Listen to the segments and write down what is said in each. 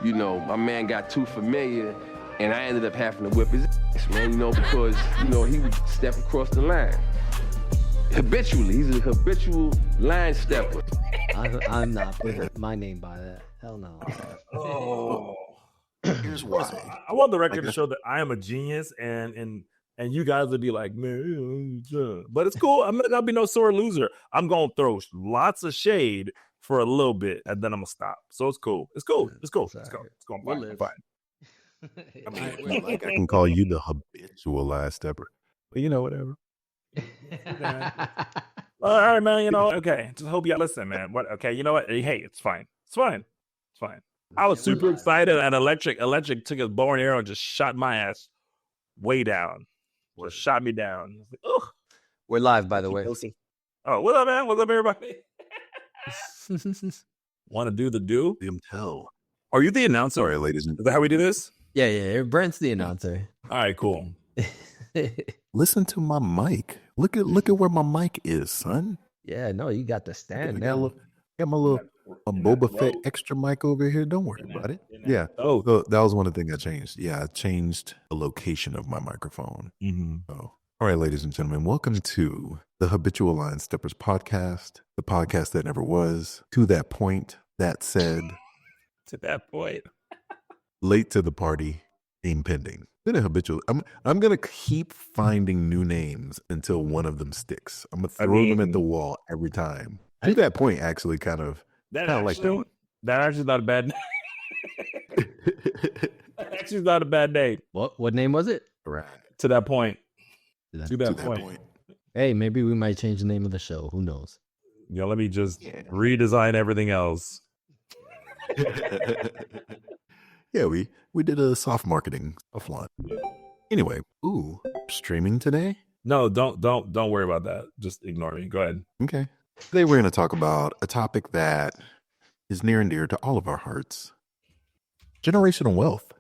You know, my man got too familiar, and I ended up having to whip his ass, man, you know, because, you know, he would step across the line. Habitually, he's a habitual line stepper. I'm not putting my name by that. Hell no. Oh. Here's why. I want the record to show that I am a genius, and you guys would be like, man, but it's cool. I'm not gonna be no sore loser. I'm gonna throw lots of shade for a little bit, and then I'm gonna stop. So it's cool. It's cool. It's cool. It's cool. It's going We'll fine. live. Fine. I can call you the habitual lie stepper. But you know, whatever. All right, man. You know, okay. Just hope y'all listen, man. What? Okay, you know what? Hey, it's fine. It's fine. It's fine. I was super excited, and Electric took his bow and arrow and just shot my ass way down. Just shot me down. Like, ugh. We're live, by the way. Oh, what's up, man? What's up, everybody? Want to do the do? Them tell. Are you the announcer? Sorry, ladies and Is that how we do this? Yeah. Brent's the announcer. All right, cool. listen to my mic. Look at where my mic is, son. Yeah, no, you got the stand I now. got my little Boba Fett extra mic over here. Don't worry about it. Yeah. Oh, So that was one of the things I changed. Yeah, I changed the location of my microphone. So, all right, ladies and gentlemen, welcome to the Habitual Line Steppers podcast, the podcast that never was. To that point, that said, to that point. late to the party, name pending. Been a habitual. I'm gonna keep finding new names until one of them sticks. I'm gonna throw them at the wall every time. To that point, actually, kind of like that. That actually not a bad name. That actually not a bad name. What name was it? Right. To that point. To To that point. Hey, maybe we might change the name of the show. Who knows? You know, let me just redesign everything else. Yeah, we did a soft marketing offline. Anyway, streaming today? No, don't worry about that. Just ignore me. Go ahead. Okay. Today we're going to talk about a topic that is near and dear to all of our hearts. Generational wealth.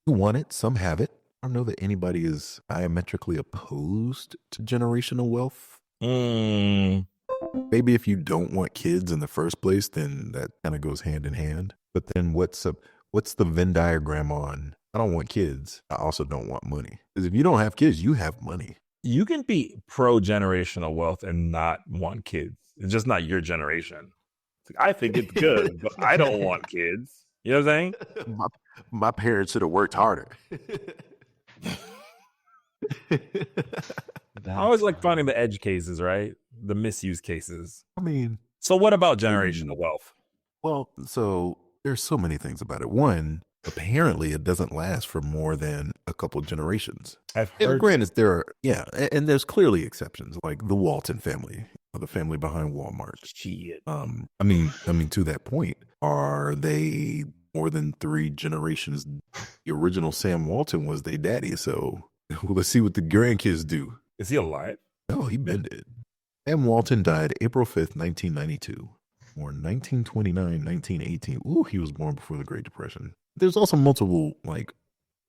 You want it, some have it. I don't know that anybody is diametrically opposed to generational wealth. Maybe if you don't want kids in the first place, then that kind of goes hand in hand. But then what's the Venn diagram on? I don't want kids. I also don't want money. Because if you don't have kids, you have money. You can be pro-generational wealth and not want kids. It's just not your generation. I think it's good, but I don't want kids. You know what I'm saying? My parents should have worked harder. I always like finding the edge cases, right? The misuse cases. I mean, so what about generational wealth? Well, so there's so many things about it. One, apparently it doesn't last for more than a couple generations. I've And heard. granted, and there's clearly exceptions, like the Walton family, the family behind Walmart. Shit. I mean, to that point, are they more than 3 generations? The original Sam Walton was their daddy, so let's see what the grandkids do. Is he alive? No, he been dead. Sam Walton died April 5th, 1992. Born 1929, 1918. Ooh, he was born before the Great Depression. There's also multiple,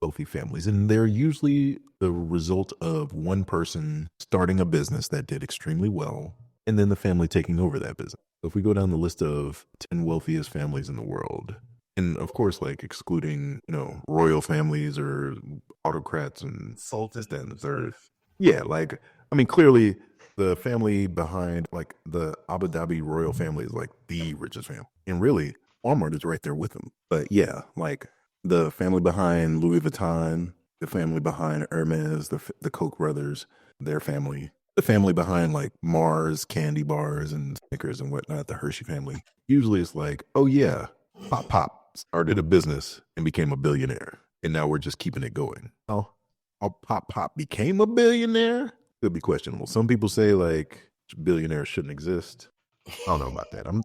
wealthy families, and they're usually the result of one person starting a business that did extremely well, and then the family taking over that business. So if we go down the list of 10 wealthiest families in the world, and of course, excluding, royal families or autocrats and Sultan. and the third. Yeah, clearly the family behind, the Abu Dhabi royal family is the richest family. And really, Walmart is right there with them. But yeah, the family behind Louis Vuitton, the family behind Hermes, the Koch brothers, their family, the family behind Mars candy bars and Snickers and whatnot, the Hershey family. Usually it's oh yeah, Pop started a business and became a billionaire. And now we're just keeping it going. Oh, Pop became a billionaire? Could be questionable. Some people say billionaires shouldn't exist. I don't know about that. I'm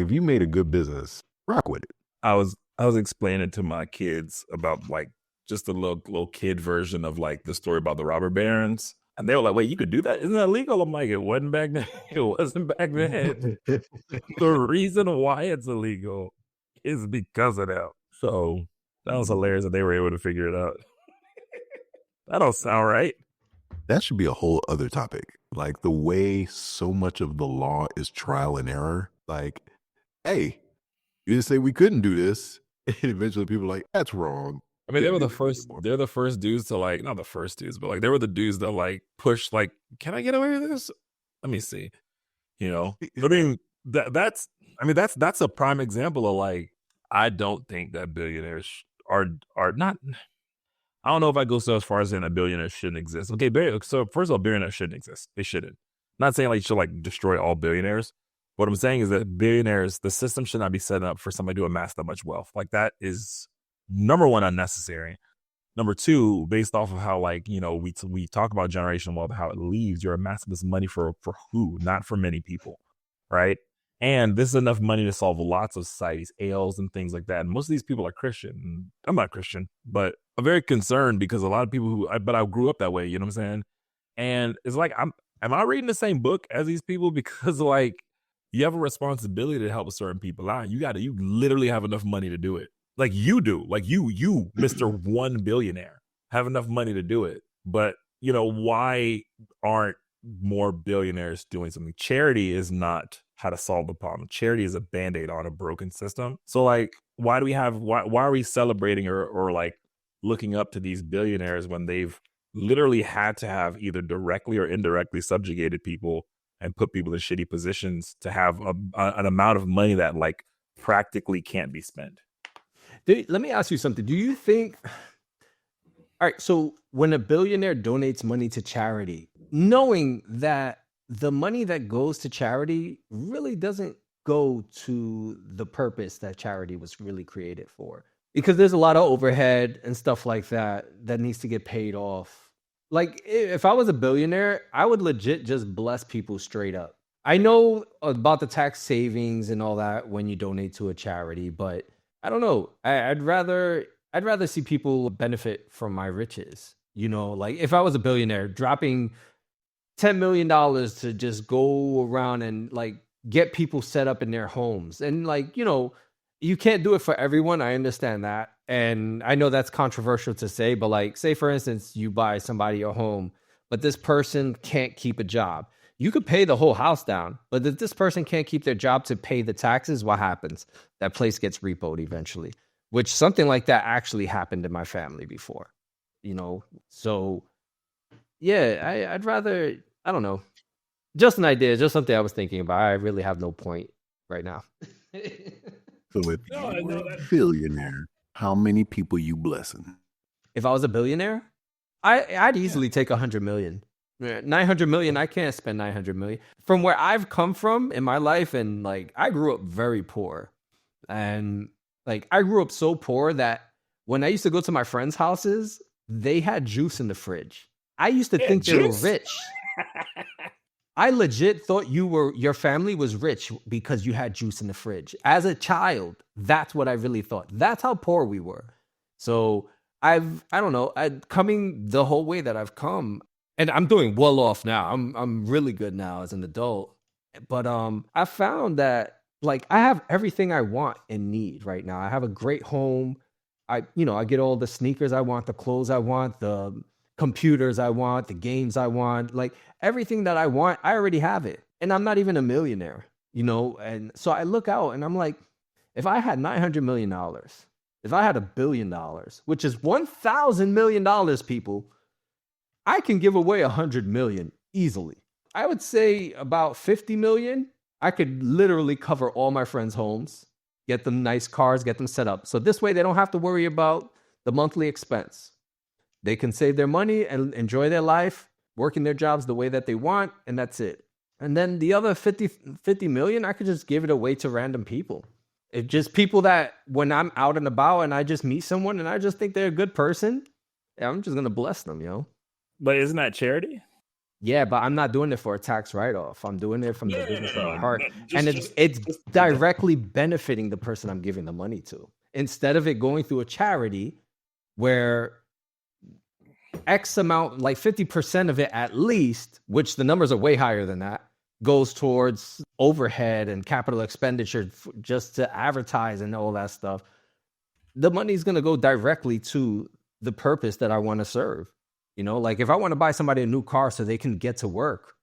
if you made a good business, rock with it. I was explaining to my kids about just a little kid version of the story about the robber barons. And they were like, wait, you could do that? Isn't that illegal? I'm like, it wasn't back then. It wasn't back then. The reason why it's illegal is because of that. So that was hilarious that they were able to figure it out. That don't sound right. That should be a whole other topic. The way so much of the law is trial and error. Hey, you didn't say we couldn't do this. And eventually people are like, that's wrong. I mean, they were the Couldn't do that first. anymore. They're the first dudes to like, not the first dudes, but like they were the dudes that like push. Like, can I get away with this? Let me see. You know, I mean that's. I mean that's a prime example of like I don't think that billionaires are not. I don't know if I go so as far as saying that billionaires shouldn't exist. Okay, so first of all, billionaires shouldn't exist. They shouldn't. I'm not saying like you should like destroy all billionaires. What I'm saying is that billionaires, the system should not be set up for somebody to amass that much wealth. Like that is number one, unnecessary. Number two, based off of how like, you know, we talk about generational wealth, how it leaves, you're amassing this money for who? Not for many people, right? And this is enough money to solve lots of society's ails and things like that. And most of these people are Christian. I'm not Christian, but I'm very concerned because a lot of people but I grew up that way, you know what I'm saying? And it's like, am I reading the same book as these people? Because like, you have a responsibility to help certain people out. You literally have enough money to do it. Like you do, like you, Mr. 1 billionaire, have enough money to do it. But, you know, why aren't more billionaires doing something? Charity is not how to solve the problem. Charity is a Band-Aid on a broken system. So like, why are we celebrating or like looking up to these billionaires when they've literally had to have either directly or indirectly subjugated people and put people in shitty positions to have an amount of money that like practically can't be spent? Dude, let me ask you something. Do you think, all right, so when a billionaire donates money to charity, knowing that the money that goes to charity really doesn't go to the purpose that charity was really created for, because there's a lot of overhead and stuff like that that needs to get paid off. Like if I was a billionaire, I would legit just bless people straight up. I know about the tax savings and all that when you donate to a charity, but I don't know. I'd rather see people benefit from my riches. You know, like if I was a billionaire, dropping $10 million to just go around and like get people set up in their homes. And like, you know, you can't do it for everyone. I understand that. And I know that's controversial to say, but like, say for instance, you buy somebody a home, but this person can't keep a job. You could pay the whole house down, but if this person can't keep their job to pay the taxes, what happens? That place gets repoed eventually, which something like that actually happened in my family before, you know? So yeah, I'd rather, I don't know, just an idea, just something I was thinking about. I really have no point right now. So if No, you were no, a that- billionaire, how many people you blessing? If I was a billionaire, I'd easily take 100 million. 900 million, I can't spend 900 million. From where I've come from in my life, and like I grew up very poor. And like I grew up so poor that when I used to go to my friends' houses, they had juice in the fridge. I used to think they were juice? rich. I legit thought your family was rich because you had juice in the fridge. As a child, that's what I really thought. That's how poor we were. So I don't know, coming the whole way that I've come, and I'm doing well off now. I'm really good now as an adult. But I found that like I have everything I want and need right now. I have a great home. I get all the sneakers I want, the clothes I want, the computers I want, the games I want, like everything that I want, I already have it. And I'm not even a millionaire, you know? And so I look out and I'm like, if I had $900 million, if I had $1 billion, which is $1,000 million, people, I can give away 100 million easily. I would say about 50 million, I could literally cover all my friends' homes, get them nice cars, get them set up. So this way they don't have to worry about the monthly expense. They can save their money and enjoy their life, working their jobs the way that they want, and that's it. And then the other 50 million, I could just give it away to random people. It's just people that when I'm out and about and I just meet someone and I just think they're a good person, I'm just going to bless them, yo. But isn't that charity? Yeah, but I'm not doing it for a tax write-off. I'm doing it from the business of my heart. Just- And just- it's directly benefiting the person I'm giving the money to. Instead of it going through a charity where X amount, like 50% of it at least, which the numbers are way higher than that, goes towards overhead and capital expenditure just to advertise and all that stuff. The money's going to go directly to the purpose that I want to serve. You know, like if I want to buy somebody a new car so they can get to work,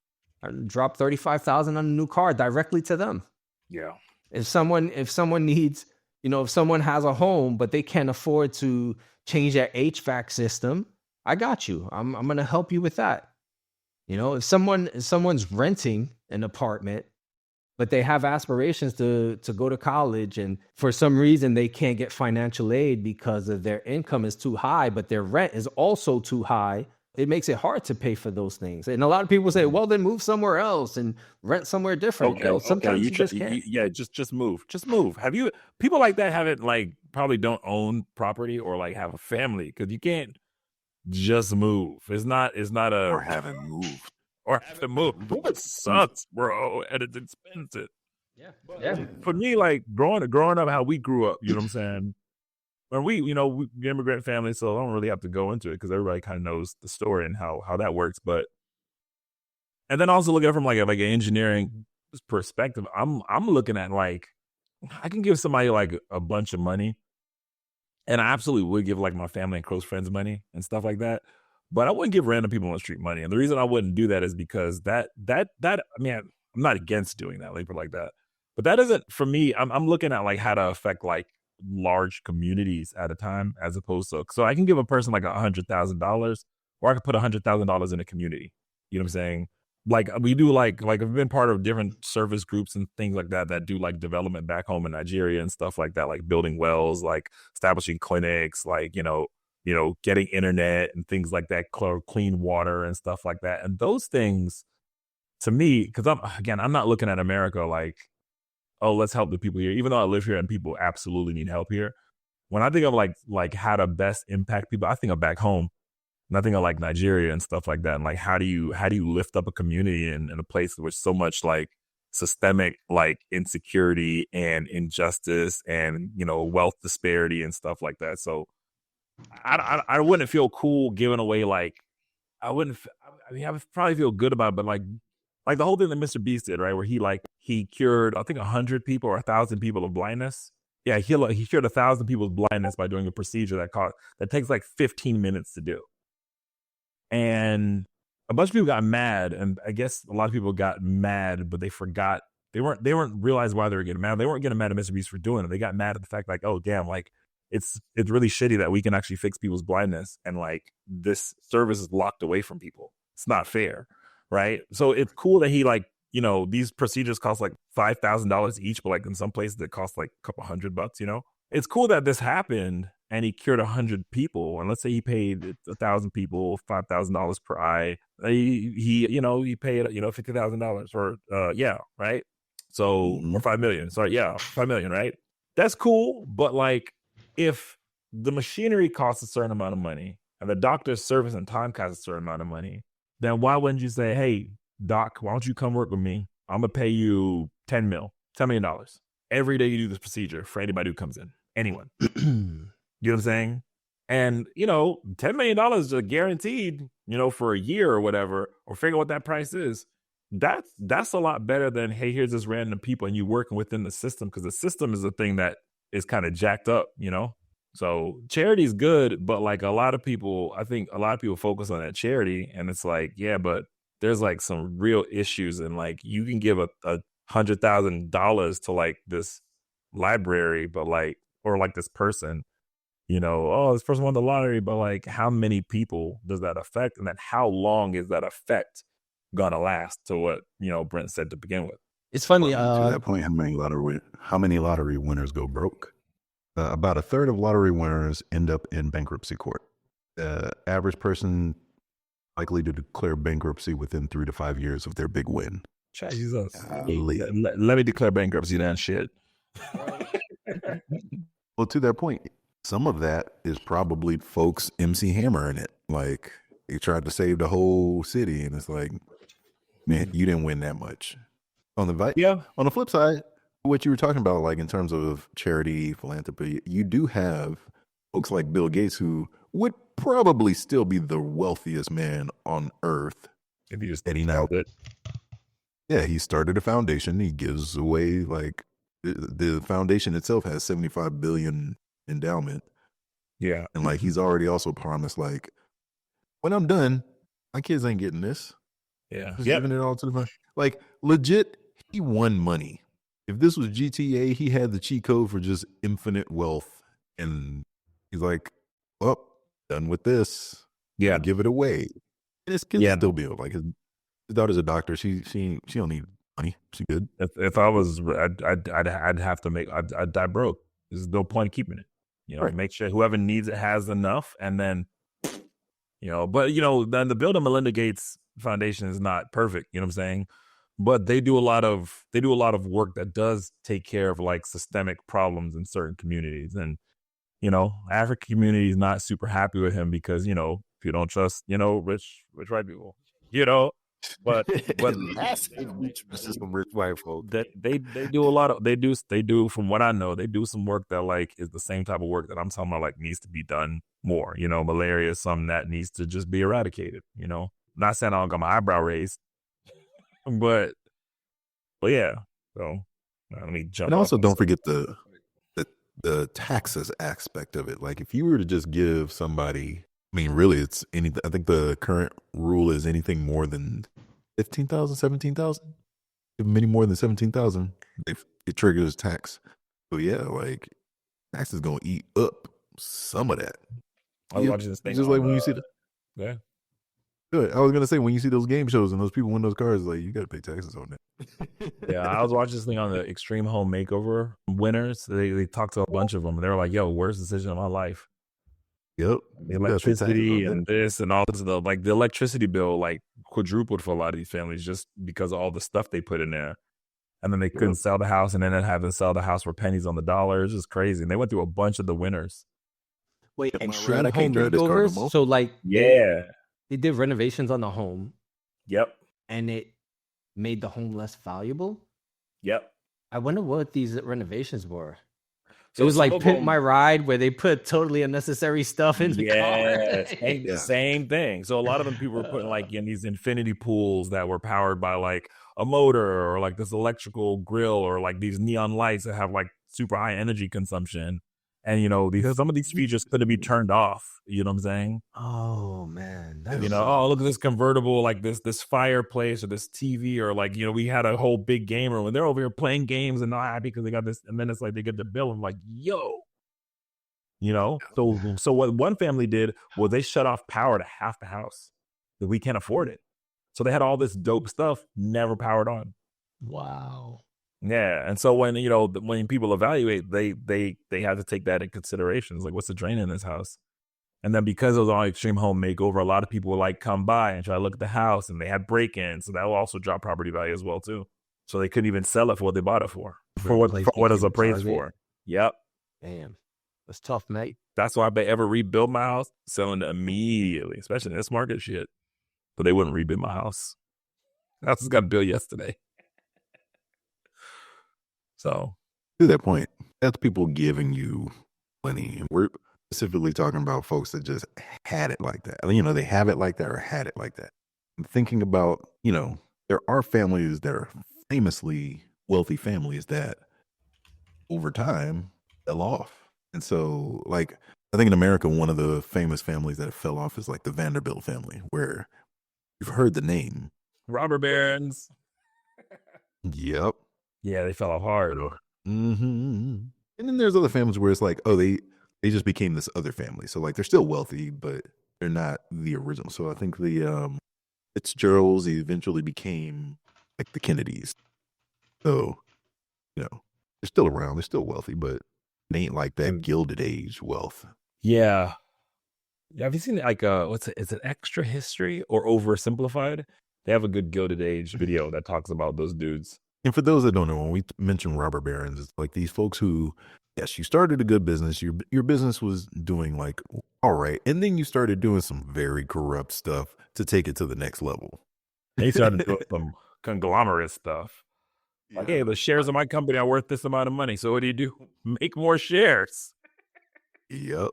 I drop $35,000 on a new car directly to them. Yeah. If someone needs You know, if someone has a home, but they can't afford to change their HVAC system, I got you. I'm going to help you with that. You know, if someone's renting an apartment, but they have aspirations to go to college, and for some reason they can't get financial aid because of their income is too high, but their rent is also too high, it makes it hard to pay for those things. And a lot of people say, well, then move somewhere else and rent somewhere different. Okay, Sometimes you just can't. yeah, just move. Just move. Have you people like that haven't like probably don't own property or like have a family because you can't just move. It's not or a haven't moved. or have to move. It sucks, bro, and it's expensive. Yeah. For me, like growing up how we grew up, you know what I'm saying? When we immigrant family, so I don't really have to go into it because everybody kind of knows the story and how that works. But and then also look at it from like an engineering perspective. I'm looking at like I can give somebody like a bunch of money, and I absolutely would give like my family and close friends money and stuff like that. But I wouldn't give random people on the street money. And the reason I wouldn't do that is because that I mean, I'm not against doing that, like that. But that isn't for me. I'm looking at like how to affect like large communities at a time, as opposed to so I can give a person like $100,000, or I could put $100,000 in a community. You know what I'm saying? Like we do like I've been part of different service groups and things like that do like development back home in Nigeria and stuff like that, like building wells, like establishing clinics, like getting internet and things like that, clean water and stuff like that. And those things to me, because I'm not looking at America like, oh, let's help the people here, even though I live here and people absolutely need help here. When I think of like how to best impact people, I think of back home. And I think of like Nigeria and stuff like that. And like how do you lift up a community in a place with so much like systemic like insecurity and injustice and wealth disparity and stuff like that. So I wouldn't feel cool giving away like I would probably feel good about it, but like the whole thing that Mr. Beast did, right, where he cured I think 100 people or 1,000 people of blindness. Yeah, he cured 1,000 people's blindness by doing a procedure that takes like 15 minutes to do. And a bunch of people got mad, and I guess a lot of people got mad, but they forgot they weren't realize why they were getting mad. They weren't getting mad at Mr. Beast for doing it. They got mad at the fact like, oh damn, like it's really shitty that we can actually fix people's blindness, and like this service is locked away from people. It's not fair, right? So it's cool that he like these procedures cost like $5,000 each, but like in some places it costs like a couple $100. It's cool that this happened and he cured 100 people. And let's say he paid 1,000 people $5,000 per eye. He paid $50,000 or right. So or 5 million. Sorry, 5 million, right? That's cool, but like if the machinery costs a certain amount of money and the doctor's service and time costs a certain amount of money, then why wouldn't you say, hey, doc, why don't you come work with me? I'm going to pay you $10 million every day you do this procedure for anybody who comes in, anyone. You know what I'm saying? And, $10 million is guaranteed, for a year or whatever, or figure out what that price is. That's a lot better than, hey, here's this random people and you working within the system, because the system is the thing that is kind of jacked up, So charity is good, but like I think a lot of people focus on that charity, and it's like, yeah, but there's like some real issues, and like you can give a $100,000 to like this library, but like, or like this person, oh, this person won the lottery, but like how many people does that affect? And then how long is that effect gonna last, to what, Brent said to begin with? It's funny. To that point, how many lottery winners go broke? About a third of lottery winners end up in bankruptcy court. The average person likely to declare bankruptcy within 3 to 5 years of their big win. Jesus. Let me declare bankruptcy then, shit. Well, to that point, some of that is probably folks MC Hammering it. Like, they tried to save the whole city, and it's like, man, you didn't win that much. On the flip side, what you were talking about, like in terms of charity, philanthropy, you do have folks like Bill Gates who would probably still be the wealthiest man on earth. If you just held it. Yeah, he started a foundation. He gives away like the foundation itself has 75 billion endowment. Yeah. And like he's already also promised like, when I'm done, my kids ain't getting this. Yeah. Just giving it all to the like legit, he won money if this was GTA, he had the cheat code for just infinite wealth, and he's like, "Well, done with this. Yeah. Give it away." And his kids Yeah. still be like his daughter's a doctor. She don't need money. She good. If I was, I'd have to I'd die broke. There's no point in keeping it. Right. Make sure whoever needs it has enough, and then, but then the Bill and Melinda Gates Foundation is not perfect. You know what I'm saying? But they do a lot of work that does take care of like systemic problems in certain communities, and African community is not super happy with him because if you don't trust rich white people, but some rich white folk that they do a lot of they do from what I know, they do some work that like is the same type of work that I'm talking about, like needs to be done more. Malaria is something that needs to just be eradicated. Not saying I don't got my eyebrow raised, but yeah. So let me jump. And also don't forget the taxes aspect of it. Like if you were to just give somebody, I mean, really, it's anything. I think the current rule is anything more than 15,000, 17,000. If many more than 17,000, it triggers tax. So yeah, like tax is gonna eat up some of that. I was watching this thing. Just like when you see yeah. Good. I was gonna say when you see those game shows and those people win those cars, like you got to pay taxes on that. Yeah, I was watching this thing on the Extreme Home Makeover winners. They talked to a bunch of them. And they were like, "Yo, worst decision of my life." Yep. The electricity and this and all this. The electricity bill like quadrupled for a lot of these families just because of all the stuff they put in there. And then they couldn't sell the house, and then they'd have to sell the house for pennies on the dollar. It's just crazy. And they went through a bunch of the winners. Wait, Am I extreme right? I home can't drive this car no makeovers? more. So like Yeah. they did renovations on the home Yep. and it made the home less valuable. Yep. I wonder what these renovations were. So it was some like of Pimp them- My Ride, where they put totally unnecessary stuff in the car. Same thing. So a lot of them people were putting like in these infinity pools that were powered by like a motor or like this electrical grill or like these neon lights that have like super high energy consumption. And because some of these features couldn't be turned off. You know what I'm saying? Oh man, Oh, look at this convertible, like this fireplace or this TV, or like we had a whole big game room and they're over here playing games and not happy because they got this, and then it's like they get the bill and like, yo, So what one family did was they shut off power to half the house that we can't afford it. So they had all this dope stuff never powered on. Wow. Yeah, and so when people evaluate, they have to take that in consideration. It's like, what's the drain in this house? And then because it was on Extreme Home Makeover, a lot of people would like come by and try to look at the house, and they had break-ins, so that will also drop property value as well too. So they couldn't even sell it for what they bought it for what is appraised for. Yep. Damn, that's tough, mate. That's why if they ever rebuild my house, selling it immediately, especially in this market shit. But they wouldn't rebuild my house. House just got built yesterday. So to that point, that's people giving you money. And we're specifically talking about folks that just had it like that. They have it like that or had it like that. I'm thinking about, there are families that are famously wealthy families that over time fell off. And so, like, I think in America, one of the famous families that fell off is like the Vanderbilt family, where you've heard the name. robber barons. Yep. Yeah, they fell off hard. Mm-hmm. And then there's other families where it's like, oh, they just became this other family. So like they're still wealthy, but they're not the original. So I think the Fitzgeralds eventually became like the Kennedys. So, they're still around. They're still wealthy, but it ain't like that Gilded Age wealth. Yeah. Have you seen like is it Extra History or Oversimplified? They have a good Gilded Age video that talks about those dudes. And for those that don't know, when we mention robber barons, it's like these folks who, yes, you started a good business. Your business was doing like all right, and then you started doing some very corrupt stuff to take it to the next level. They started doing some conglomerate stuff. Like, hey, the shares of my company are worth this amount of money. So what do? Make more shares. Yep.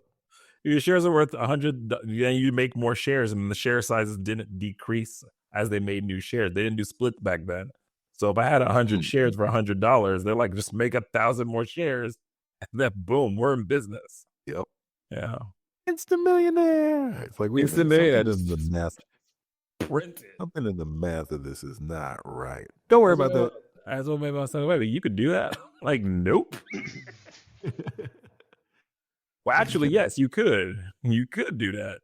Your shares are worth 100. Then you make more shares, and the share sizes didn't decrease as they made new shares. They didn't do splits back then. So if I had 100 shares for $100, they're like, just make 1,000 more shares, and then boom, we're in business. Yep. Yeah. Instant millionaire. It's like Instant millionaire. Something in the math. Printed. Something in the math of this is not right. Don't worry about that. That's what made my son, wait, you could do that? Like, nope. Well, actually, yes, you could. You could do that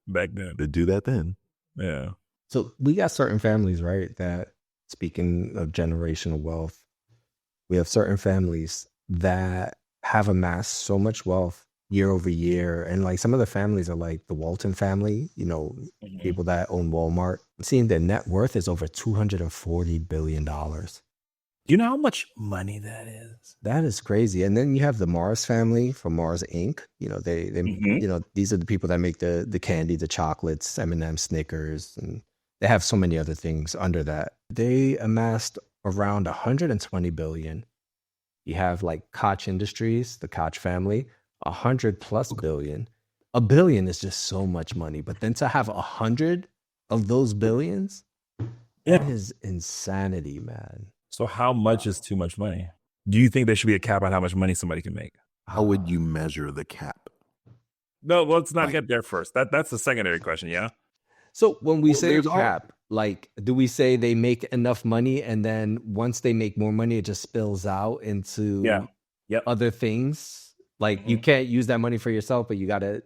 back then. To do that then. Yeah. So we got certain families, right? That, speaking of generational wealth, we have certain families that have amassed so much wealth year over year. And like some of the families are like the Walton family, you know, people that own Walmart. I'm seeing their net worth is over $240 billion. Do you know how much money that is? That is crazy. And then you have the Mars family from Mars Inc. You know, they you know, these are the people that make the candy, the chocolates, M&M, Snickers, and they have so many other things under that. They amassed around 120 billion. You have like Koch Industries, the Koch family, 100+ billion. A billion is just so much money. But then to have 100 of those billions, that is insanity, man. So how much is too much money? Do you think there should be a cap on how much money somebody can make? How would you measure the cap? No, let's not get there first. That's the secondary question, yeah? So when we say there's cap, like, do we say they make enough money and then once they make more money, it just spills out into other things? Like you can't use that money for yourself, but you got to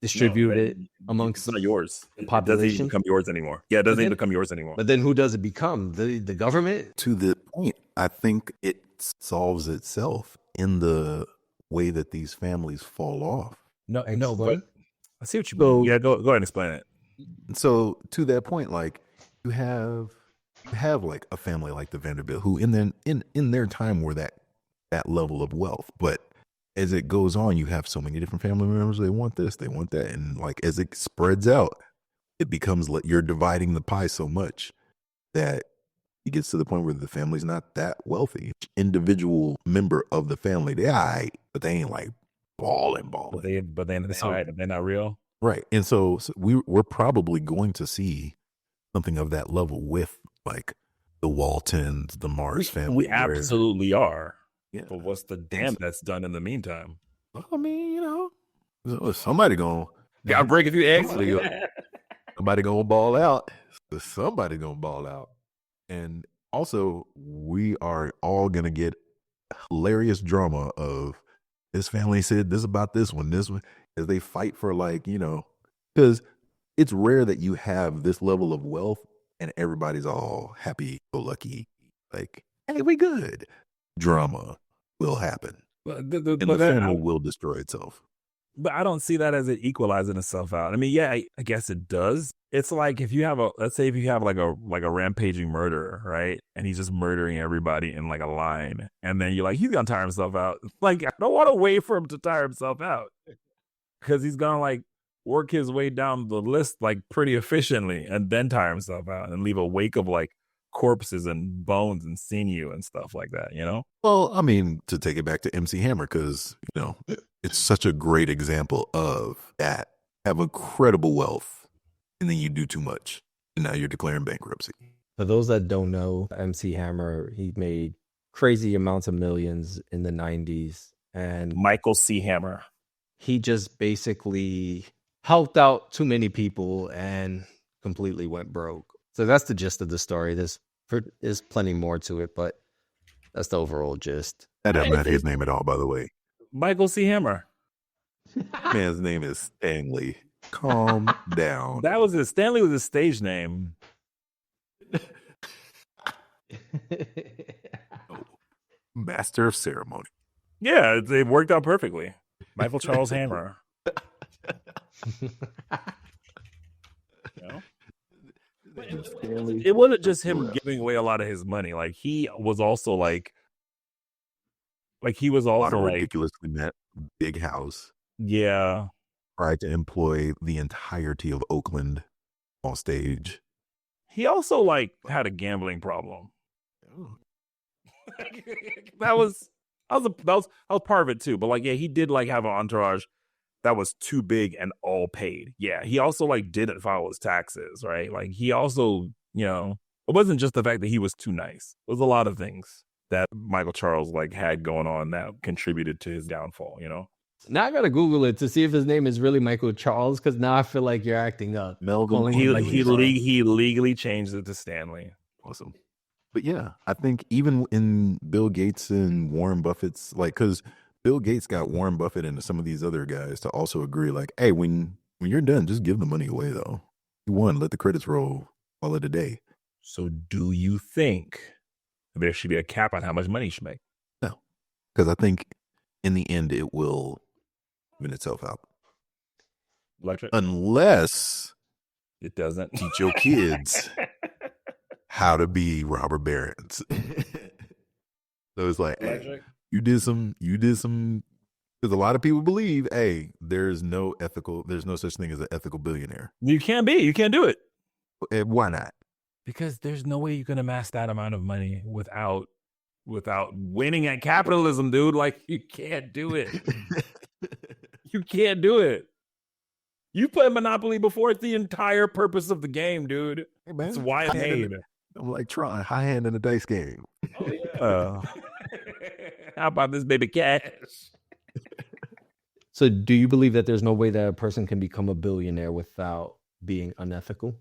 distribute it amongst it's not yours. the It doesn't even population. become yours anymore. Yeah, it doesn't even become yours anymore. But then who does it become? The government? To the point, I think it solves itself in the way that these families fall off. No, but I see what you So- mean. Yeah, go ahead and explain it. So to that point, like you have like a family like the Vanderbilt who in their time were that level of wealth, but as it goes on, you have so many different family members. They want this, they want that, and like as it spreads out, it becomes like you're dividing the pie so much that it gets to the point where the family's not that wealthy. Each individual member of the family, they all right, but they ain't like balling. But they decide they're not real. Right. And so we're probably going to see something of that level with like the Waltons, the Mars family. We absolutely are. Yeah. But what's the damn that's done in the meantime? I mean, you know, somebody going Gotta break a few eggs. somebody gonna ball out. Somebody gonna ball out. And also we are all gonna get hilarious drama of this family said this about this one, as they fight for like, you know, because it's rare that you have this level of wealth and everybody's all happy go lucky. Like, hey, we good. Drama will happen. And the family will destroy itself. But I don't see that as it equalizing itself out. I mean, yeah, I guess it does. It's like if you have let's say if you have like a rampaging murderer, right? And he's just murdering everybody in like a line. And then you're like, he's gonna tire himself out. Like, I don't want to wait for him to tire himself out. Because he's gonna like work his way down the list like pretty efficiently and then tire himself out and leave a wake of like corpses and bones and sinew and stuff like that, you know? Well, I mean, to take it back to MC Hammer, because, you know, it's such a great example of that. Have incredible wealth, and then you do too much, and now you're declaring bankruptcy. For those that don't know, MC Hammer, he made crazy amounts of millions in the 90s. And Michael C. Hammer. he just basically helped out too many people and completely went broke. So that's the gist of the story. There's plenty more to it, but that's the overall gist. That doesn't matter his name at all, by the way. Michael C. Hammer. Man's name is Stanley. Calm down. That was his Stanley was his stage name. Master of ceremony. Yeah, it worked out perfectly. Michael Charles Hammer. You know? It wasn't just him giving away a lot of his money. Like he was also like he was A lot also of like ridiculously met big house. yeah. Tried to employ the entirety of Oakland on stage. He also like had a gambling problem. that was part of it too. But like, yeah, he did like have an entourage that was too big and all paid. Yeah, he also like didn't file his taxes, right? Like he also, you know, it wasn't just the fact that he was too nice. It was a lot of things that Michael Charles like had going on that contributed to his downfall, you know? Now I gotta Google it to see if his name is really Michael Charles, because now I feel like you're acting up. Melvin. Calling He him like legally changed it to Stanley. Awesome. But yeah, I think even in Bill Gates and Warren Buffett's, like, because Bill Gates got Warren Buffett and some of these other guys to also agree, like, hey, when you're done, just give the money away, though. You won, let the credits roll, call it a day. So do you think there should be a cap on how much money you should make? No, because I think in the end it will even itself out. Electric? Unless It doesn't. teach your kids how to be robber barons. So it's like, hey, you did some, because a lot of people believe, hey, there's no such thing as an ethical billionaire. You can't do it. Why not? Because there's no way you can amass that amount of money without winning at capitalism, dude. Like, you can't do it. You can't do it. You play Monopoly before it's the entire purpose of the game, dude. Hey, man, that's why it's made. I'm like trying high hand in a dice game. Oh, yeah. How about this baby cash? So do you believe that there's no way that a person can become a billionaire without being unethical?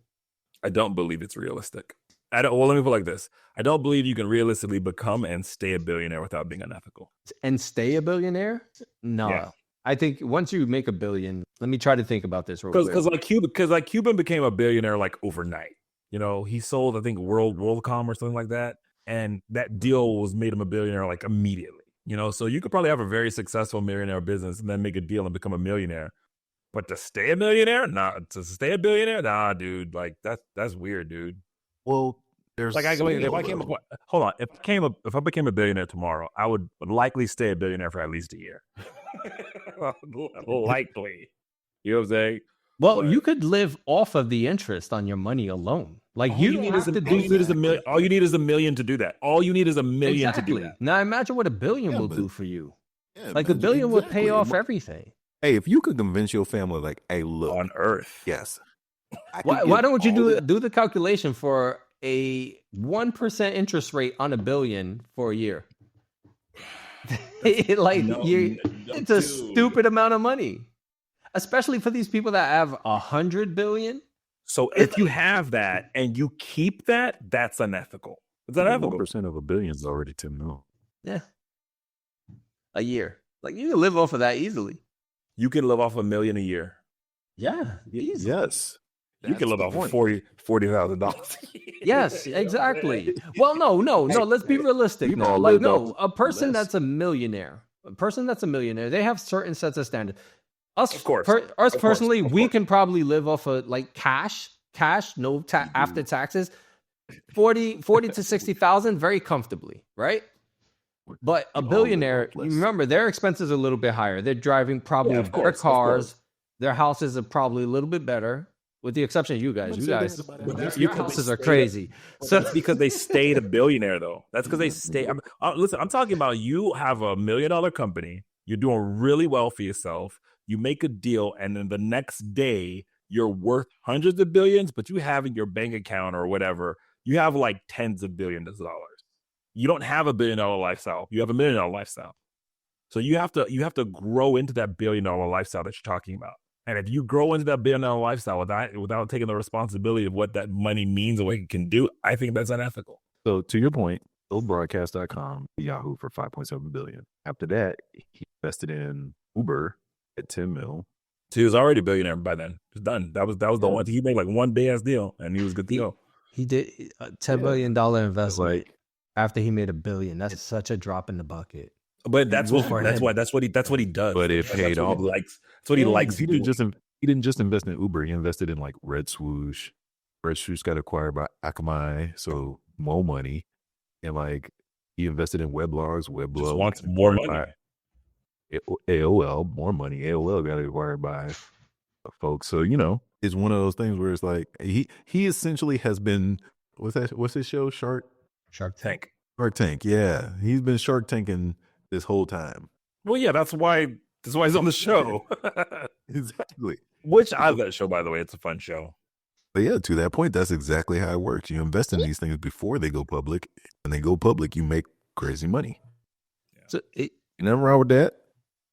I don't believe it's realistic. Well, let me put it like this. I don't believe you can realistically become and stay a billionaire without being unethical. And stay a billionaire? No. Yeah. I think once you make $1 billion, let me try to think about this real quick. Because Cuban became a billionaire like overnight. You know, he sold, I think, WorldCom or something like that. And that deal was made him a billionaire like immediately. You know, so you could probably have a very successful millionaire business and then make a deal and become a millionaire. But to stay a millionaire? Nah. To stay a billionaire? Nah, dude. Like, that's weird, dude. Well, there's like, if I became a billionaire tomorrow, I would likely stay a billionaire for at least a year. Likely. You know what I'm saying? Well, you could live off of the interest on your money alone. Like, all you need is $1 million. All you need is $1 million to do that. All you need is $1 million to do that. Now imagine what $1 billion will do for you. Yeah, like $1 billion would pay off everything. Hey, if you could convince your family, like, hey, look, on Earth, yes. Why don't you do the calculation for a 1% interest rate on $1 billion for a year? It's a stupid amount of money, especially for these people that have 100 billion. So if you have that and you keep that, that's unethical. It's unethical. 1% of $1 billion is already $10 million. Yeah, a year. Like, you can live off of that easily. You can live off $1 million a year. Yeah, easy. Yes. You can live off of $40,000. Yes, exactly. Well, no. Let's be realistic. A person that's a millionaire, they have certain sets of standards. Us personally, we can probably live off of like cash, no after taxes, 40 to 60,000 very comfortably, right? But a billionaire, you remember, their expenses are a little bit higher. They're driving probably better cars. Their houses are probably a little bit better. With the exception of you guys. Your houses are crazy. So that's because they stayed a billionaire, though. That's because they stay. Listen, I'm talking about you have $1 million company. You're doing really well for yourself. You make a deal, and then the next day, you're worth hundreds of billions, but you have in your bank account or whatever, you have like tens of billions of dollars. You don't have $1 billion lifestyle. You have $1 million lifestyle. So you have to grow into that $1 billion lifestyle that you're talking about. And if you grow into that $1 billion lifestyle without taking the responsibility of what that money means and what it can do, I think that's unethical. So to your point, BillBroadcast.com, Yahoo for $5.7 billion. After that, he invested in Uber at $10 million. So he was already a billionaire by then. It's done. That was the one. He made like one big ass deal, and he was good to go. He did a $10 billion investment after he made $1 billion. That's such a drop in the bucket. But that's what he does. But it paid off. That's what he likes. He didn't just invest in Uber. He invested in like Red Swoosh. Red Swoosh got acquired by Akamai, so more money. And like he invested in Weblogs. Weblogs just wants more money. AOL, more money. AOL got acquired by folks. So it's one of those things where it's like he essentially has been what's his show? Shark Tank. Shark Tank. Yeah, he's been Shark Tanking this whole time. Well, yeah, that's why he's on the show. Exactly. Which I love that show, by the way. It's a fun show. But yeah, to that point, that's exactly how it works. You invest in these things before they go public. When they go public, you make crazy money. Yeah. So nothing wrong with that.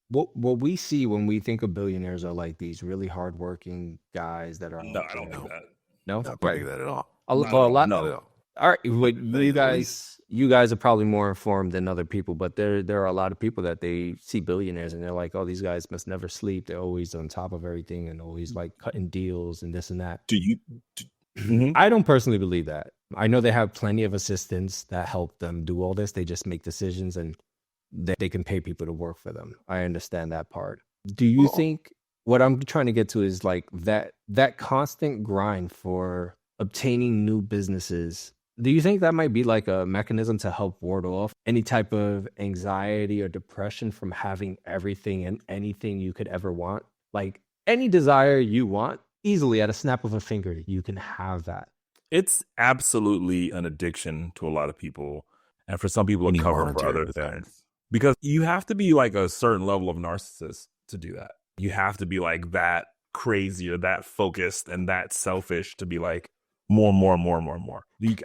What we see when we think of billionaires are like these really hardworking guys that are. No, I don't think that. No, not like that at all. A lot. No. All right, but At least- you guys are probably more informed than other people, but there are a lot of people that they see billionaires and they're like, oh, these guys must never sleep. They're always on top of everything and always like cutting deals and this and that. Do you? Mhm. I don't personally believe that. I know they have plenty of assistants that help them do all this. They just make decisions and they can pay people to work for them. I understand that part. Do you think what I'm trying to get to is like that constant grind for obtaining new businesses? Do you think that might be like a mechanism to help ward off any type of anxiety or depression from having everything and anything you could ever want? Like any desire you want, easily at a snap of a finger, you can have that. It's absolutely an addiction to a lot of people, and for some people, a cover for other things. Because you have to be like a certain level of narcissist to do that. You have to be like that crazy or that focused and that selfish to be like more.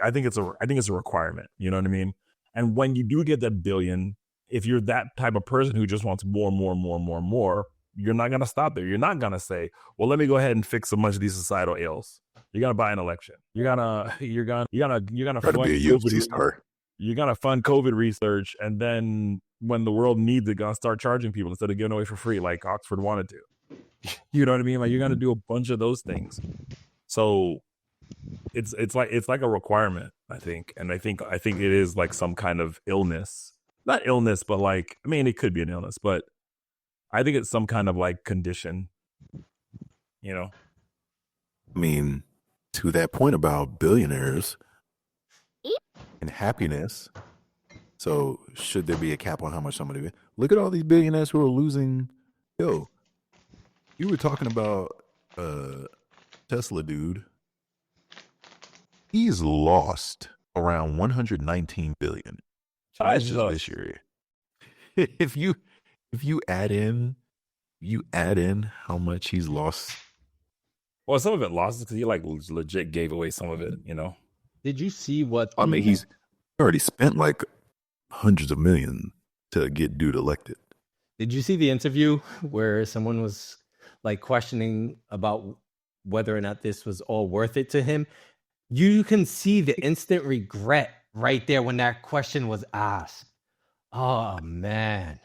I think it's a requirement. You know what I mean? And when you do get that billion, if you're that type of person who just wants more, you're not gonna stop there. You're not gonna say, "Well, let me go ahead and fix a bunch of these societal ills." You're gonna buy an election. You're gonna Try to be a UFC star. You're gonna fund COVID research, and then when the world needs it, gonna start charging people instead of giving away for free, like Oxford wanted to. You know what I mean? Like you're gonna do a bunch of those things. So it's like a requirement, I think, and I think it is like some kind of illness, not illness, but like it could be an illness, but I think it's some kind of like condition. You know. I mean, to that point about billionaires and happiness. So, should there be a cap on how much somebody? Look at all these billionaires who are losing. Yo, you were talking about Tesla dude. He's lost around 119 billion just this year. If you add in how much he's lost. Well, some of it lost because he like legit gave away some of it, you know. Did you see what? I mean, he's already spent like hundreds of millions to get dude elected. Did you see the interview where someone was like questioning about whether or not this was all worth it to him? You can see the instant regret right there when that question was asked. Oh man.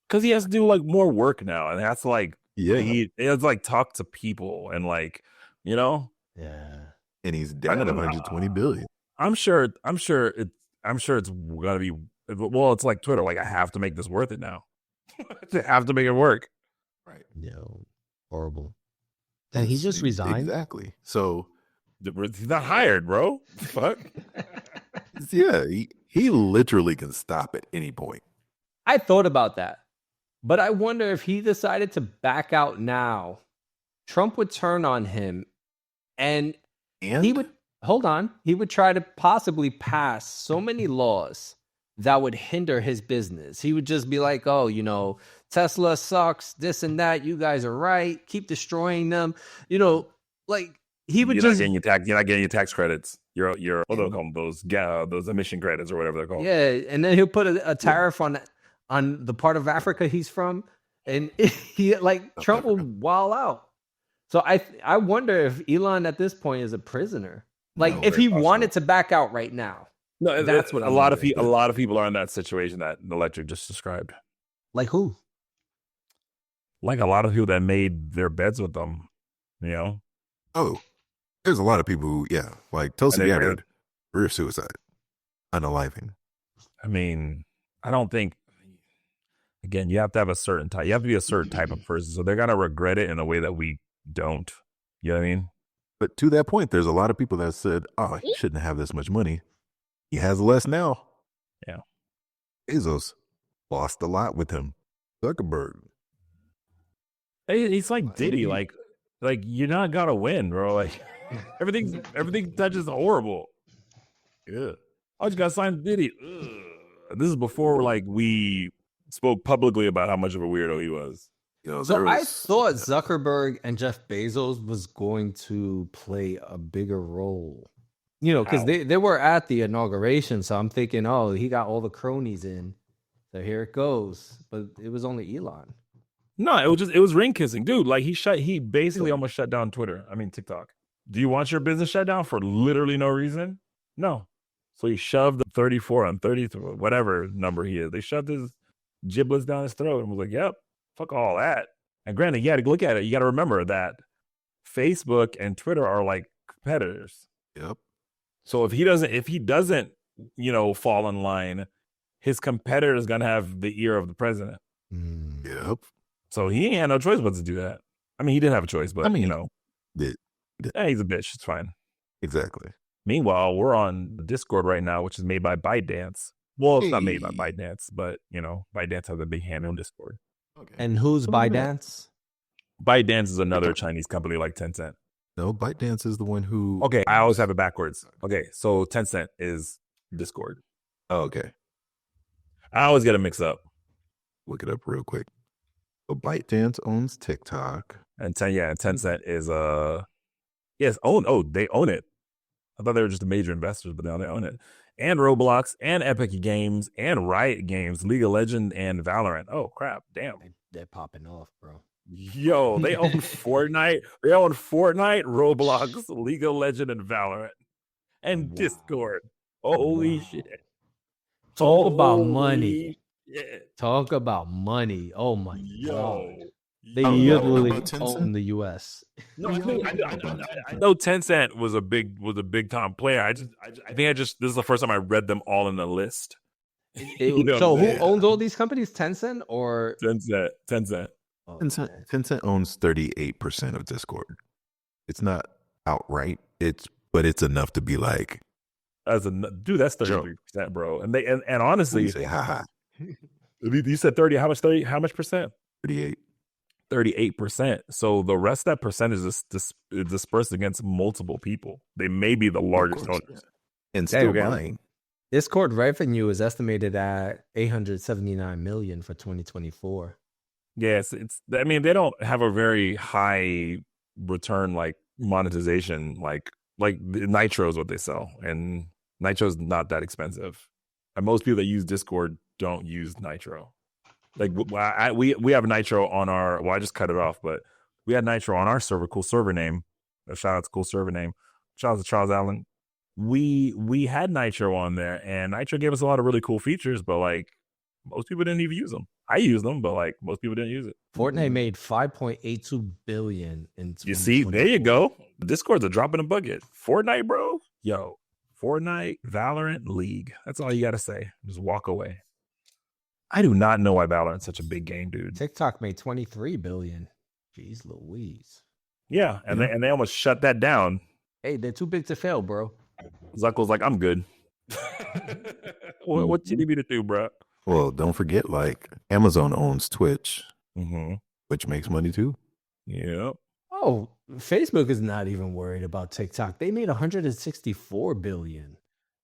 Because he has to do like more work now, and that's like he has to like talk to people and like, you know. Yeah. And he's down 120 billion. I'm sure it's gonna be. Well, it's like Twitter. Like I have to make this worth it now. I have to make it work. Right. No. Horrible. And he just resigned. Exactly. So he's not hired, bro. Fuck. Yeah, he literally can stop at any point. I thought about that. But I wonder if he decided to back out now, Trump would turn on him and he would, hold on, he would try to possibly pass so many laws that would hinder his business. He would just be like, oh, you know, Tesla sucks, this and that. You guys are right. Keep destroying them. You know, like he would you're just. Not getting your tax credits. You're what do they call them? Those emission credits or whatever they're called. Yeah. And then he'll put a tariff on the part of Africa he's from, and he like Trump will wall out. So I wonder if Elon at this point is a prisoner. Like if he wanted to back out right now. No, that's what a lot of people are in that situation that Electric just described. Like who? Like a lot of people that made their beds with them, you know. Oh, there's a lot of people who, like Tulsi Gabbard, career suicide, unaliving. I mean, I don't think. Again, you have to have a certain type. You have to be a certain type of person, so they're gonna regret it in a way that we don't. You know what I mean? But to that point, there's a lot of people that said, "Oh, he shouldn't have this much money. He has less now." Yeah, Bezos lost a lot with him. Zuckerberg. He's like Diddy. Like you're not gonna win, bro. Like everything touches horrible. Yeah, I just got signed Diddy. Ugh. This is before like we spoke publicly about how much of a weirdo he was. You know, so I thought Zuckerberg and Jeff Bezos was going to play a bigger role. You know, because they were at the inauguration, so I'm thinking, oh, he got all the cronies in. So here it goes. But it was only Elon. No, it was ring kissing, dude. Like he basically almost shut down TikTok. Do you want your business shut down for literally no reason? No. So he shoved the 34 on 30, whatever number he is. They shoved his giblets down his throat and was like, yep, fuck all that. And granted, you got to look at it. You got to remember that Facebook and Twitter are like competitors. Yep. So if he doesn't, fall in line, his competitor is going to have the ear of the president. Yep. So he ain't had no choice but to do that. I mean, he didn't have a choice, but he's a bitch. It's fine. Exactly. Meanwhile, we're on Discord right now, which is made by ByteDance. Well, it's not made by ByteDance, but ByteDance has a big hand on Discord. Okay. And who's ByteDance? ByteDance is another Chinese company like Tencent. No, ByteDance is the one who. Okay, I always have it backwards. Okay, so Tencent is Discord. Oh, okay. I always get it mixed up. Look it up real quick. So ByteDance owns TikTok. And Tencent is they own it. I thought they were just the major investors, but now they own it. And Roblox and Epic Games and Riot Games, League of Legends and Valorant. Oh crap, damn. They're popping off, bro. Yo, they own Fortnite. They own Fortnite, Roblox, League of Legends, and Valorant. And Discord. Holy shit. Talk about money. Shit. Talk about money. Oh my God. They know literally about Tencent? own the US. No, I know Tencent was a big time player. I think this is the first time I read them all in the list. So who owns all these companies? Tencent or Tencent. Oh, Tencent owns 38% of Discord. It's not outright. But it's enough to be like, That's 33%, bro. And honestly, say haha. You said 30. How much percent? 38. 38%. So the rest of that percentage is dispersed against multiple people. They may be the largest owners. And still buying. Discord revenue is estimated at $879 million for 2024. Yes, I mean, they don't have a very high return like monetization like Nitro is what they sell, and Nitro is not that expensive. And most people that use Discord don't use Nitro. Like we have Nitro on our. Well, I just cut it off, but we had Nitro on our server. Cool server name. Shout out to cool server name. Shout out to Charles Allen. We had Nitro on there, and Nitro gave us a lot of really cool features, but like most people didn't even use them. I used them, but like most people didn't use it. Fortnite made $5.82 billion in 2024. You see, there you go. Discord's a drop in a bucket. Fortnite, bro. Yo, Fortnite, Valorant, League. That's all you got to say. Just walk away. I do not know why Valorant's such a big game, dude. TikTok made $23 billion. Jeez Louise. Yeah, and they almost shut that down. Hey, they're too big to fail, bro. Zuckel's like, I'm good. What you need me to do, bro? Well, don't forget, like Amazon owns Twitch, Mm-hmm. which makes money too. Yep. Oh, Facebook is not even worried about TikTok. They made $164 billion.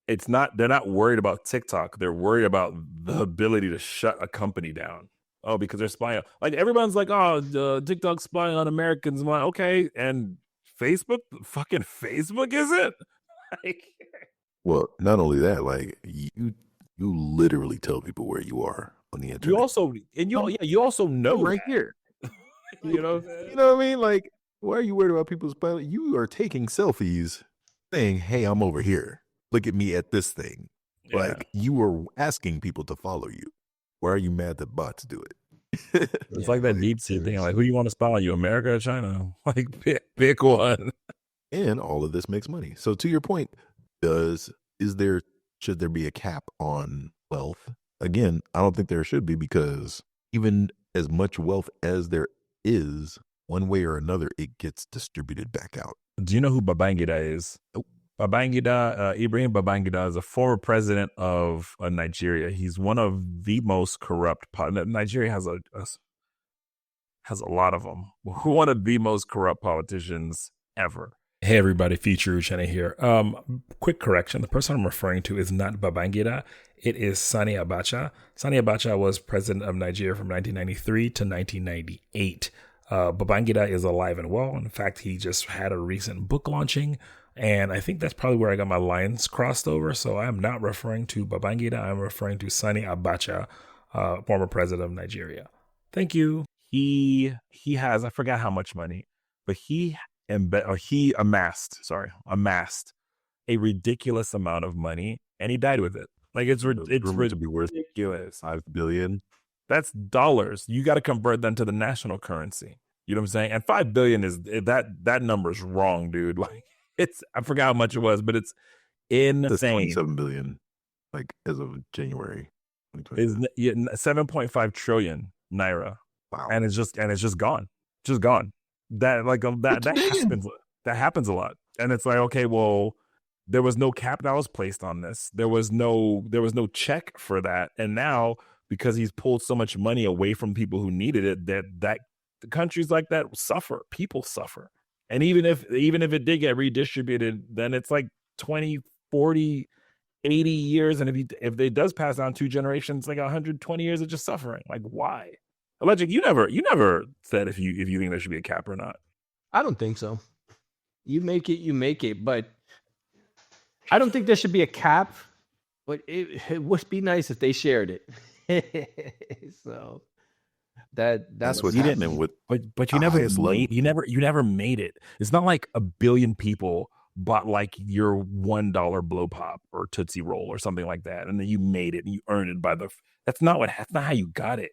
They're not worried about TikTok. They're worried about the ability to shut a company down. Oh, because they're spying. Like everyone's like, oh, TikTok's spying on Americans. I'm like, okay, and fucking Facebook isn't? Like, Well, not only that, like you literally tell people where you are on the internet. you also know right that. here. You know, You know what I mean? Like, why are you worried about people's spying? You are taking selfies saying, hey, I'm over here. Look at me at this thing. Yeah. Like, you are asking people to follow you. Why are you mad that bots do it? It's like that deep sea thing. Like, who do you want to spy on? You, America or China? Like, pick one. And all of this makes money. So to your point, should there be a cap on wealth? Again, I don't think there should be, because even as much wealth as there is, one way or another, it gets distributed back out. Do you know who Babangida is? Nope. Ibrahim Babangida is a former president of Nigeria. He's one of the most corrupt. Nigeria has a lot of them. One of the most corrupt politicians ever. Hey everybody, Future Uchenna here. Quick correction. The person I'm referring to is not Babangida. It is Sani Abacha. Sani Abacha was president of Nigeria from 1993 to 1998. Babangida is alive and well. In fact, he just had a recent book launching, and I think that's probably where I got my lines crossed over. So I'm not referring to Babangida. I'm referring to Sani Abacha, former president of Nigeria. Thank you. He has, I forgot how much money, but he amassed a ridiculous amount of money and he died with it. Like it's rumored to be worth ridiculous. $5 billion. That's dollars. You got to convert them to the national currency. You know what I'm saying? And 5 billion is that number is wrong, dude. Like I forgot how much it was, but it's That's insane. 27 billion, like as of January. Is 7.5 trillion naira, Wow. and it's just gone, just gone. That happens a lot, and it's like, okay, well, there was no cap that was placed on this. There was no check for that, and now because he's pulled so much money away from people who needed it, that the countries like that suffer. People suffer, and even if it did get redistributed, then it's like 20, 40, 80 years, and if it does pass down 2 generations, like 120 years of just suffering. Like, why? Alleged, you never said if you think there should be a cap or not. I don't think so. You make it, but I don't think there should be a cap. But it would be nice if they shared it. So that's what you didn't. With but you never made it. It's not like a billion people bought like your $1 blow pop or Tootsie Roll or something like that, and then you made it and you earned it by that's not how you got it.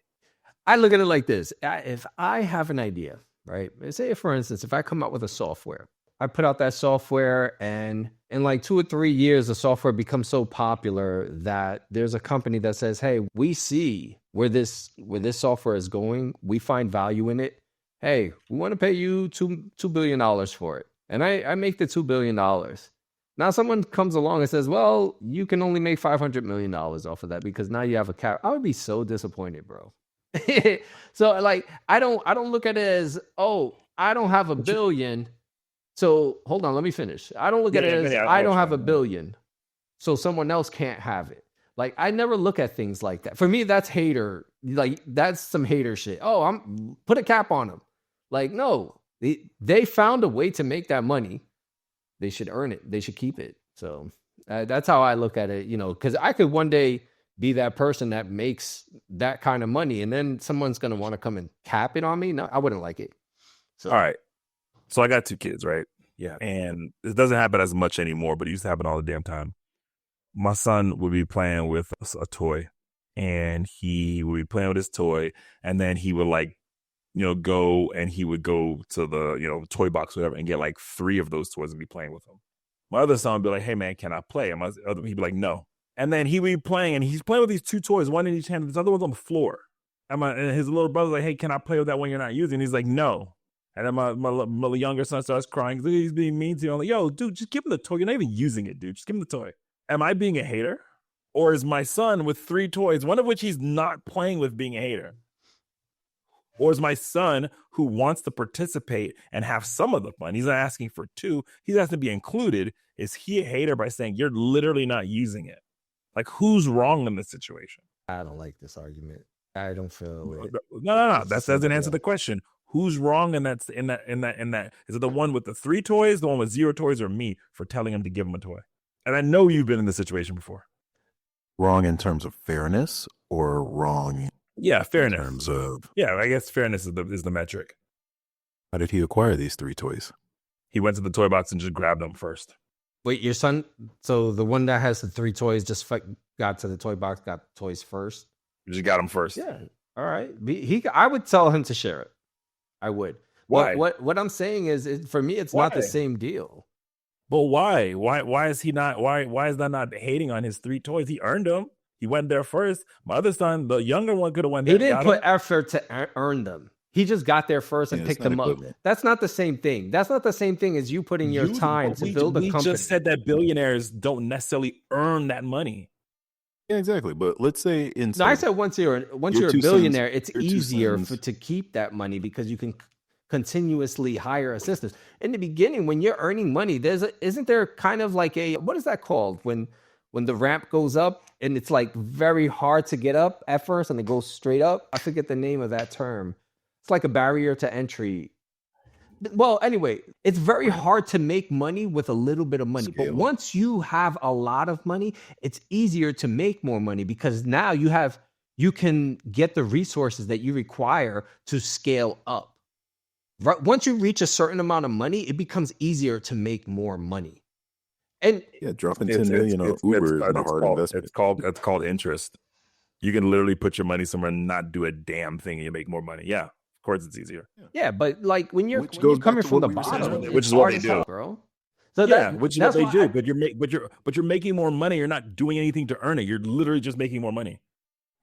I look at it like this. If I have an idea, right? Say, for instance, if I come up with a software, I put out that software, and in like 2 or 3 years, the software becomes so popular that there's a company that says, hey, we see where this software is going. We find value in it. Hey, we want to pay you $2 billion for it. And I make the $2 billion. Now someone comes along and says, well, you can only make $500 million off of that because now you have a cap. I would be so disappointed, bro. So like, I don't look at it as, oh, I don't have $1 billion. So hold on, let me finish. I don't look at it as I don't have $1 billion. So someone else can't have it. Like, I never look at things like that. For me, that's hater. Like, that's some hater shit. Oh, I'm put a cap on them. Like, no, they found a way to make that money. They should earn it. They should keep it. So that's how I look at it, because I could one day be that person that makes that kind of money, and then someone's going to want to come and cap it on me. No, I wouldn't like it. So, all right. So I got 2 kids, right? Yeah. And it doesn't happen as much anymore, but it used to happen all the damn time. My son would be playing with a toy, and he would be playing with his toy, and then he would go and he would go to the, toy box, whatever, and get like 3 of those toys and be playing with them. My other son would be like, hey man, can I play? And he'd be like, no. And then he'd be playing, and he's playing with these 2 toys, one in each hand, this other one's on the floor. And his little brother's like, hey, can I play with that one you're not using? He's like, no. And then my younger son starts crying. He's being mean to you. I'm like, yo, dude, just give him the toy. You're not even using it, dude. Just give him the toy. Am I being a hater? Or is my son with 3 toys, one of which he's not playing with, being a hater? Or is my son, who wants to participate and have some of the fun, he's not asking for 2, he's asking to be included, is he a hater by saying you're literally not using it? Like, who's wrong in this situation? I don't like this argument. I don't feel it. No. That doesn't answer the question. Who's wrong in that? Is it the one with the 3 toys, the one with 0 toys, or me for telling him to give him a toy? And I know you've been in this situation before. Wrong in terms of fairness, or wrong? Yeah, fairness. In terms of, I guess fairness is the metric. How did he acquire these 3 toys? He went to the toy box and just grabbed them first. Wait, your son? So the one that has the 3 toys just got to the toy box, got toys first? You just got them first. Yeah. All right. I would tell him to share it. I would. Why? What I'm saying is, for me, it's not the same deal. But why? Why is he not? Why is that not hating on his 3 toys? He earned them. He went there first. My other son, the younger one, could have went there. He didn't put effort to earn them. He just got there first and picked them up. That's not the same thing. That's not the same thing as you putting your time to build a company. We just said that billionaires don't necessarily earn that money. Yeah, exactly. But let's say I said once you're a billionaire, it's easier to keep that money because you can continuously hire assistants. In the beginning, when you're earning money, isn't there kind of like what is that called when the ramp goes up and it's like very hard to get up at first and it goes straight up? I forget the name of that term. It's like a barrier to entry. Well, anyway, it's very hard to make money with a little bit of money. But once you have a lot of money, it's easier to make more money because now you can get the resources that you require to scale up. Right? Once you reach a certain amount of money, it becomes easier to make more money. And Yeah, dropping 10 million on Uber is not a hard investment. It's called interest. You can literally put your money somewhere and not do a damn thing and you make more money. Yeah, of course it's easier. yeah, but like when you're Which goes coming back to from what the we were saying bottom, earlier. Which is it's what hard they as do. hell, bro. So Yeah, which is what that's they why do. But you're making more money. You're not doing anything to earn it. You're literally just making more money.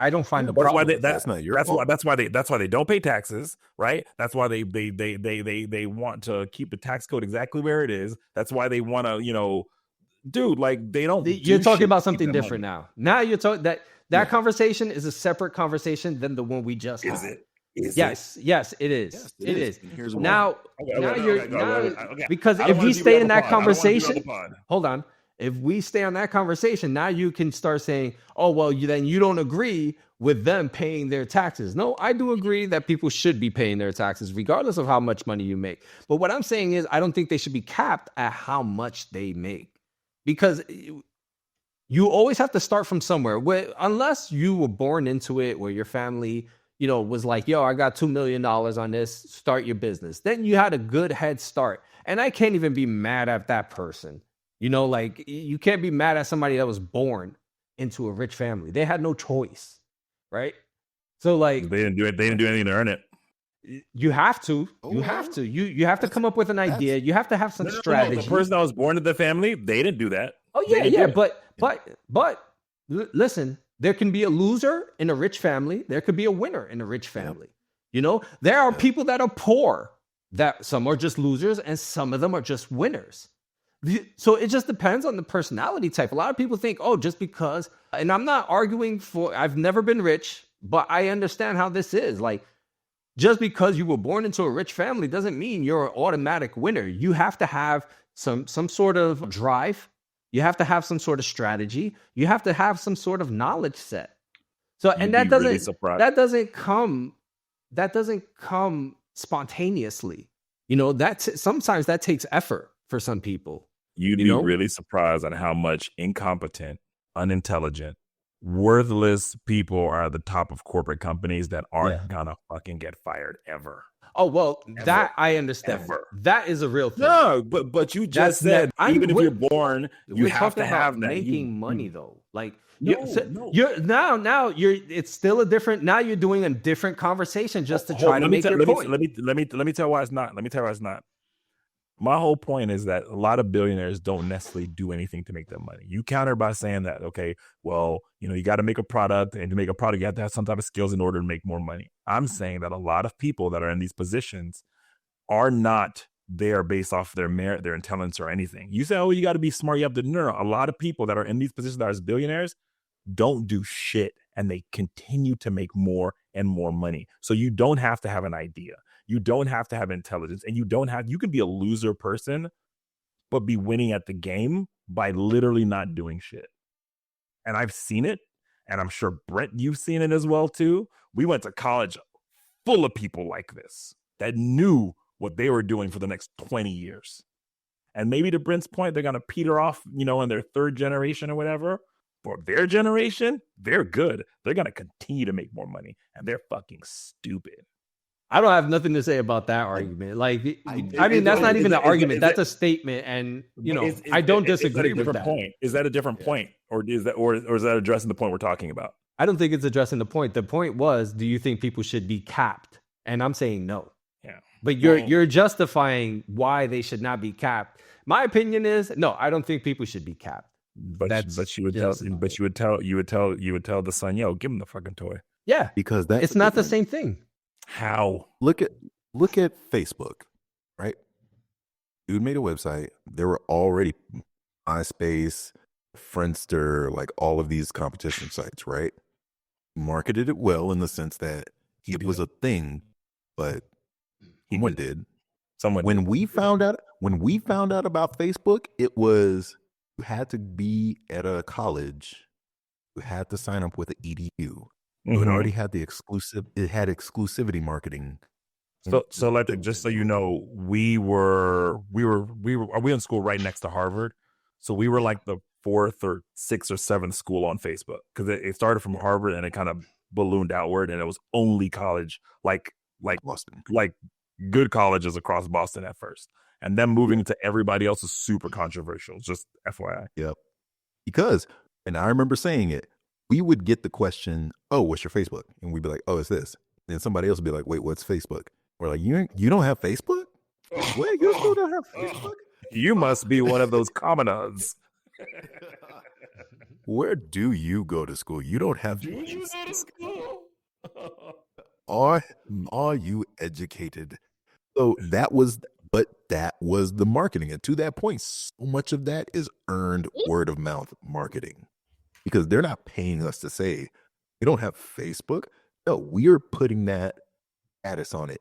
I don't find the That's why problem. That's not your fault. that's why they don't pay taxes, right? That's why they want to keep the tax code exactly where it is. That's why they want to, dude, like they don't. You're do talking shit about to keep something that different money. now. Now you're talking that conversation is a separate conversation than the one we just had. Is it? Is Yes, yes, it is. Yes, it is. And here's why. Now, Okay. because I don't if wanna we do stay it in on the that pod. I don't wanna do it on the conversation, pod. hold on. If we stay on that conversation, now you can start saying, "Oh, well, then you don't agree with them paying their taxes." No, I do agree that people should be paying their taxes, regardless of how much money you make. But what I'm saying is, I don't think they should be capped at how much they make, because you always have to start from somewhere. Unless you were born into it, where your family, was like, "Yo, I got $2 million on this. Start your business." Then you had a good head start, and I can't even be mad at that person. Like you can't be mad at somebody that was born into a rich family. They had no choice, right? So like They didn't do it. They didn't do anything to earn it. you have to. You have to. You have to come up with an idea. You have to have some strategy. The person that was born into the family, they didn't do that. Oh yeah, yeah. But listen, there can be a loser in a rich family. There could be a winner in a rich family. There are people that are poor, that some are just losers and some of them are just winners. So it just depends on the personality type. A lot of people think, oh, just because, and I'm not arguing I've never been rich, but I understand how this is. Like, just because you were born into a rich family doesn't mean you're an automatic winner. You have to have some sort of drive. You have to have some sort of strategy. You have to have some sort of knowledge set. So, and that doesn't come spontaneously. Sometimes that takes effort for some people. You'd be really surprised at how much incompetent, unintelligent, worthless people are at the top of corporate companies that aren't gonna fucking get fired ever. Oh, well, Ever. that I understand. Ever. That is a real thing. No, but you just said even if you're born, you have to have that. Making money though, like No. you're now it's still a different. Now you're doing a different conversation just to try to make your point. Let me tell why it's not. Let me tell you why it's not. My whole point is that a lot of billionaires don't necessarily do anything to make their money. You counter by saying that, okay, well, you got to make a product, and to make a product, you have to have some type of skills in order to make more money. I'm saying that a lot of people that are in these positions are not there based off their merit, their intelligence, or anything. You say, oh, you got to be smart. You have to. No. A lot of people that are in these positions that are billionaires don't do shit, and they continue to make more and more money. So you don't have to have an idea. You don't have to have intelligence, and you can be a loser person, but be winning at the game by literally not doing shit. And I've seen it, and I'm sure Brent, you've seen it as well too. We went to college full of people like this that knew what they were doing for the next 20 years. And maybe to Brent's point, they're going to peter off, in their third generation or whatever. For their generation, they're good. They're going to continue to make more money, and they're fucking stupid. I don't have nothing to say about that argument. Like, I mean, that's not even an argument. That's a statement, and I don't disagree with that. Point. Is that a different point, or is that addressing the point we're talking about? I don't think it's addressing the point. The point was, do you think people should be capped? And I'm saying no. Yeah. But you're justifying why they should not be capped. My opinion is no. I don't think people should be capped. But you would tell the son, yo, give him the fucking toy. Yeah, because it's not the same thing. How? Look at Facebook, right? Dude made a website. There were already MySpace, Friendster, like all of these competition sites, right? Marketed it well in the sense that it was a thing, but someone did. When we found out about Facebook, it was you had to be at a college, you had to sign up with an EDU. It already had the exclusive. It had exclusivity marketing. So like, just so you know, we were in school right next to Harvard, so we were like the 4th or 6th or 7th school on Facebook, because it started from Harvard and it kind of ballooned outward, and it was only college like Boston. like good colleges across Boston at first. And then moving to everybody else is super controversial. Just FYI. Yep. Because, and I remember saying it, we would get the question, "Oh, what's your Facebook?" And we'd be like, "Oh, it's this." Then somebody else would be like, "Wait, what's Facebook?" We're like, "You don't have Facebook? What? You still don't have Facebook? You must be one of those commoners. Where do you go to school? You don't have. Do you go to school? Are you educated?" So that was the marketing. And to that point, so much of that is earned word of mouth marketing, because they're not paying us to say, "We don't have Facebook." No, we're putting that status on it.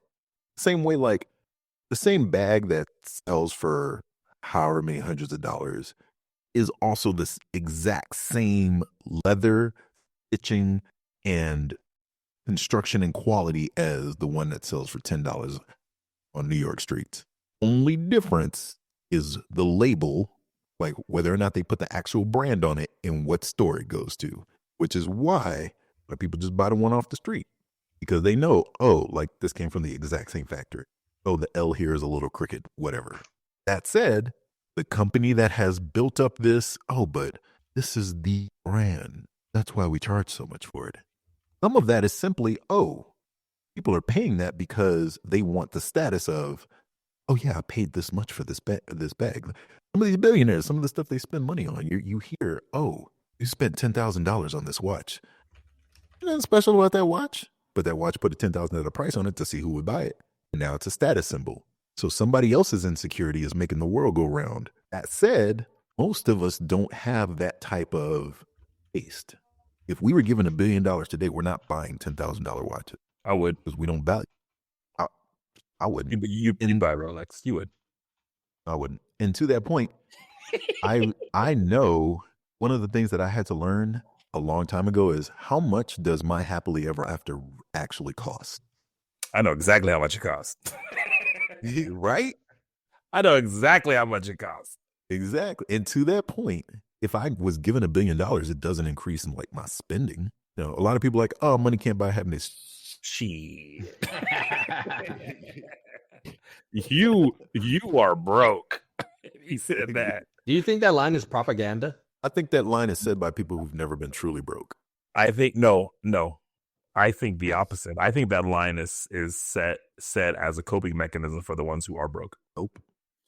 Same way, like the same bag that sells for however many hundreds of dollars is also this exact same leather, stitching, and construction and quality as the one that sells for $10 on New York streets. Only difference is the label, like whether or not they put the actual brand on it and what store it goes to, which is why people just buy the one off the street, because they know, oh, like this came from the exact same factory. Oh, the L here is a little crooked, whatever. That said, the company that has built up this, oh, but this is the brand. That's why we charge so much for it. Some of that is simply, oh, people are paying that because they want the status of, oh yeah, I paid this much for this bag. Some of these billionaires, some of the stuff they spend money on, you hear, oh, you spent $10,000 on this watch. Nothing special about that watch, but that watch put a $10,000 price on it to see who would buy it. And now it's a status symbol. So somebody else's insecurity is making the world go round. That said, most of us don't have that type of taste. If we were given $1 billion today, we're not buying $10,000 watches. I would. Because we don't value. I wouldn't. You'd buy Rolex. You would. I wouldn't. And to that point, I know one of the things that I had to learn a long time ago is, how much does my happily ever after actually cost? I know exactly how much it costs. Right? I know exactly how much it costs. Exactly. And to that point, if I was given $1 billion, it doesn't increase in like my spending. You know, a lot of people are like, oh, money can't buy happiness. Shit. You are broke. He said that. Do you think that line is propaganda? I think that line is said by people who've never been truly broke. I think no. I think the opposite. I think that line is said as a coping mechanism for the ones who are broke. Nope.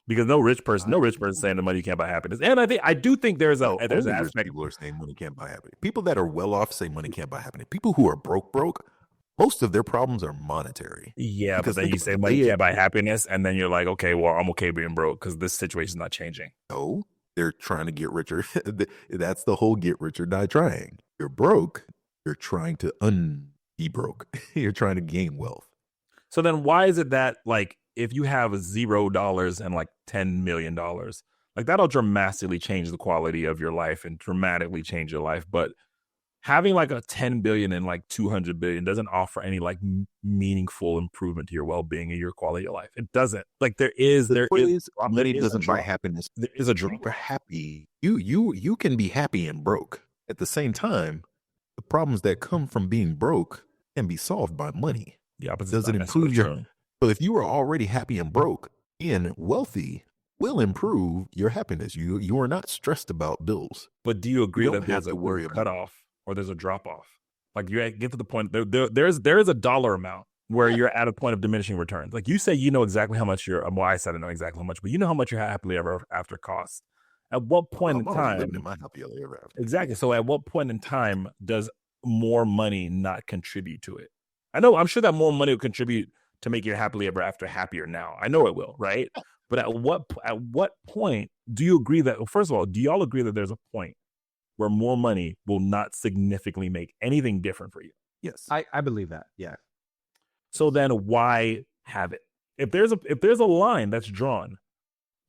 Because no rich person saying the money can't buy happiness. And I do think there's an aspect. People are saying money can't buy happiness. People that are well off say money can't buy happiness. People who are broke, most of their problems are monetary. Yeah, because then you say money can't buy happiness, and then you're like, okay, well, I'm okay being broke because this situation's not changing. No, they're trying to get richer. That's the whole get rich or die trying. You're broke. You're trying to be broke. You're trying to gain wealth. So then why is it that, like, if you have $0 and like $10 million, like that'll dramatically change the quality of your life and dramatically change your life. But having like a 10 billion and like 200 billion doesn't offer any like meaningful improvement to your well-being and your quality of life. It doesn't. Like money doesn't buy happiness. There is a drop. You're happy. You can be happy and broke. At the same time, the problems that come from being broke can be solved by money. The opposite does it improve your? So if you are already happy and broke, being wealthy will improve your happiness. You are not stressed about bills. But do you agree that there's a cutoff or there's a drop off? Like you get to the point there's a dollar amount where you're at a point of diminishing returns. Like you say, you know exactly how much well, I said I know exactly how much, but you know how much your happily ever after costs. At what point in time? Living in my happily ever after. Exactly. So at what point in time does more money not contribute to it? I'm sure that more money will contribute to make your happily ever after happier now. I know it will, right? But at what point do you agree that, well, first of all, do y'all agree that there's a point where more money will not significantly make anything different for you? Yes. I believe that. Yeah. So then why have it? If there's a line that's drawn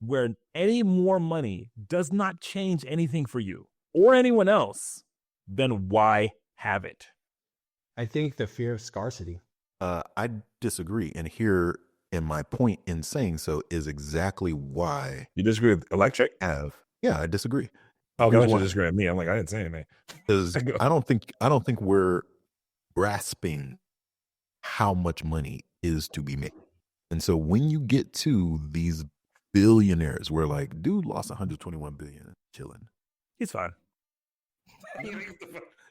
where any more money does not change anything for you or anyone else, then why have it? I think the fear of scarcity. I disagree. And here, in my point in saying so, is exactly why. You disagree with electric? Yeah, I disagree. Oh, I you disagree with me. I'm like, I didn't say anything. Because I don't think we're grasping how much money is to be made. And so when you get to these billionaires, where like dude lost 121 billion chilling. He's fine.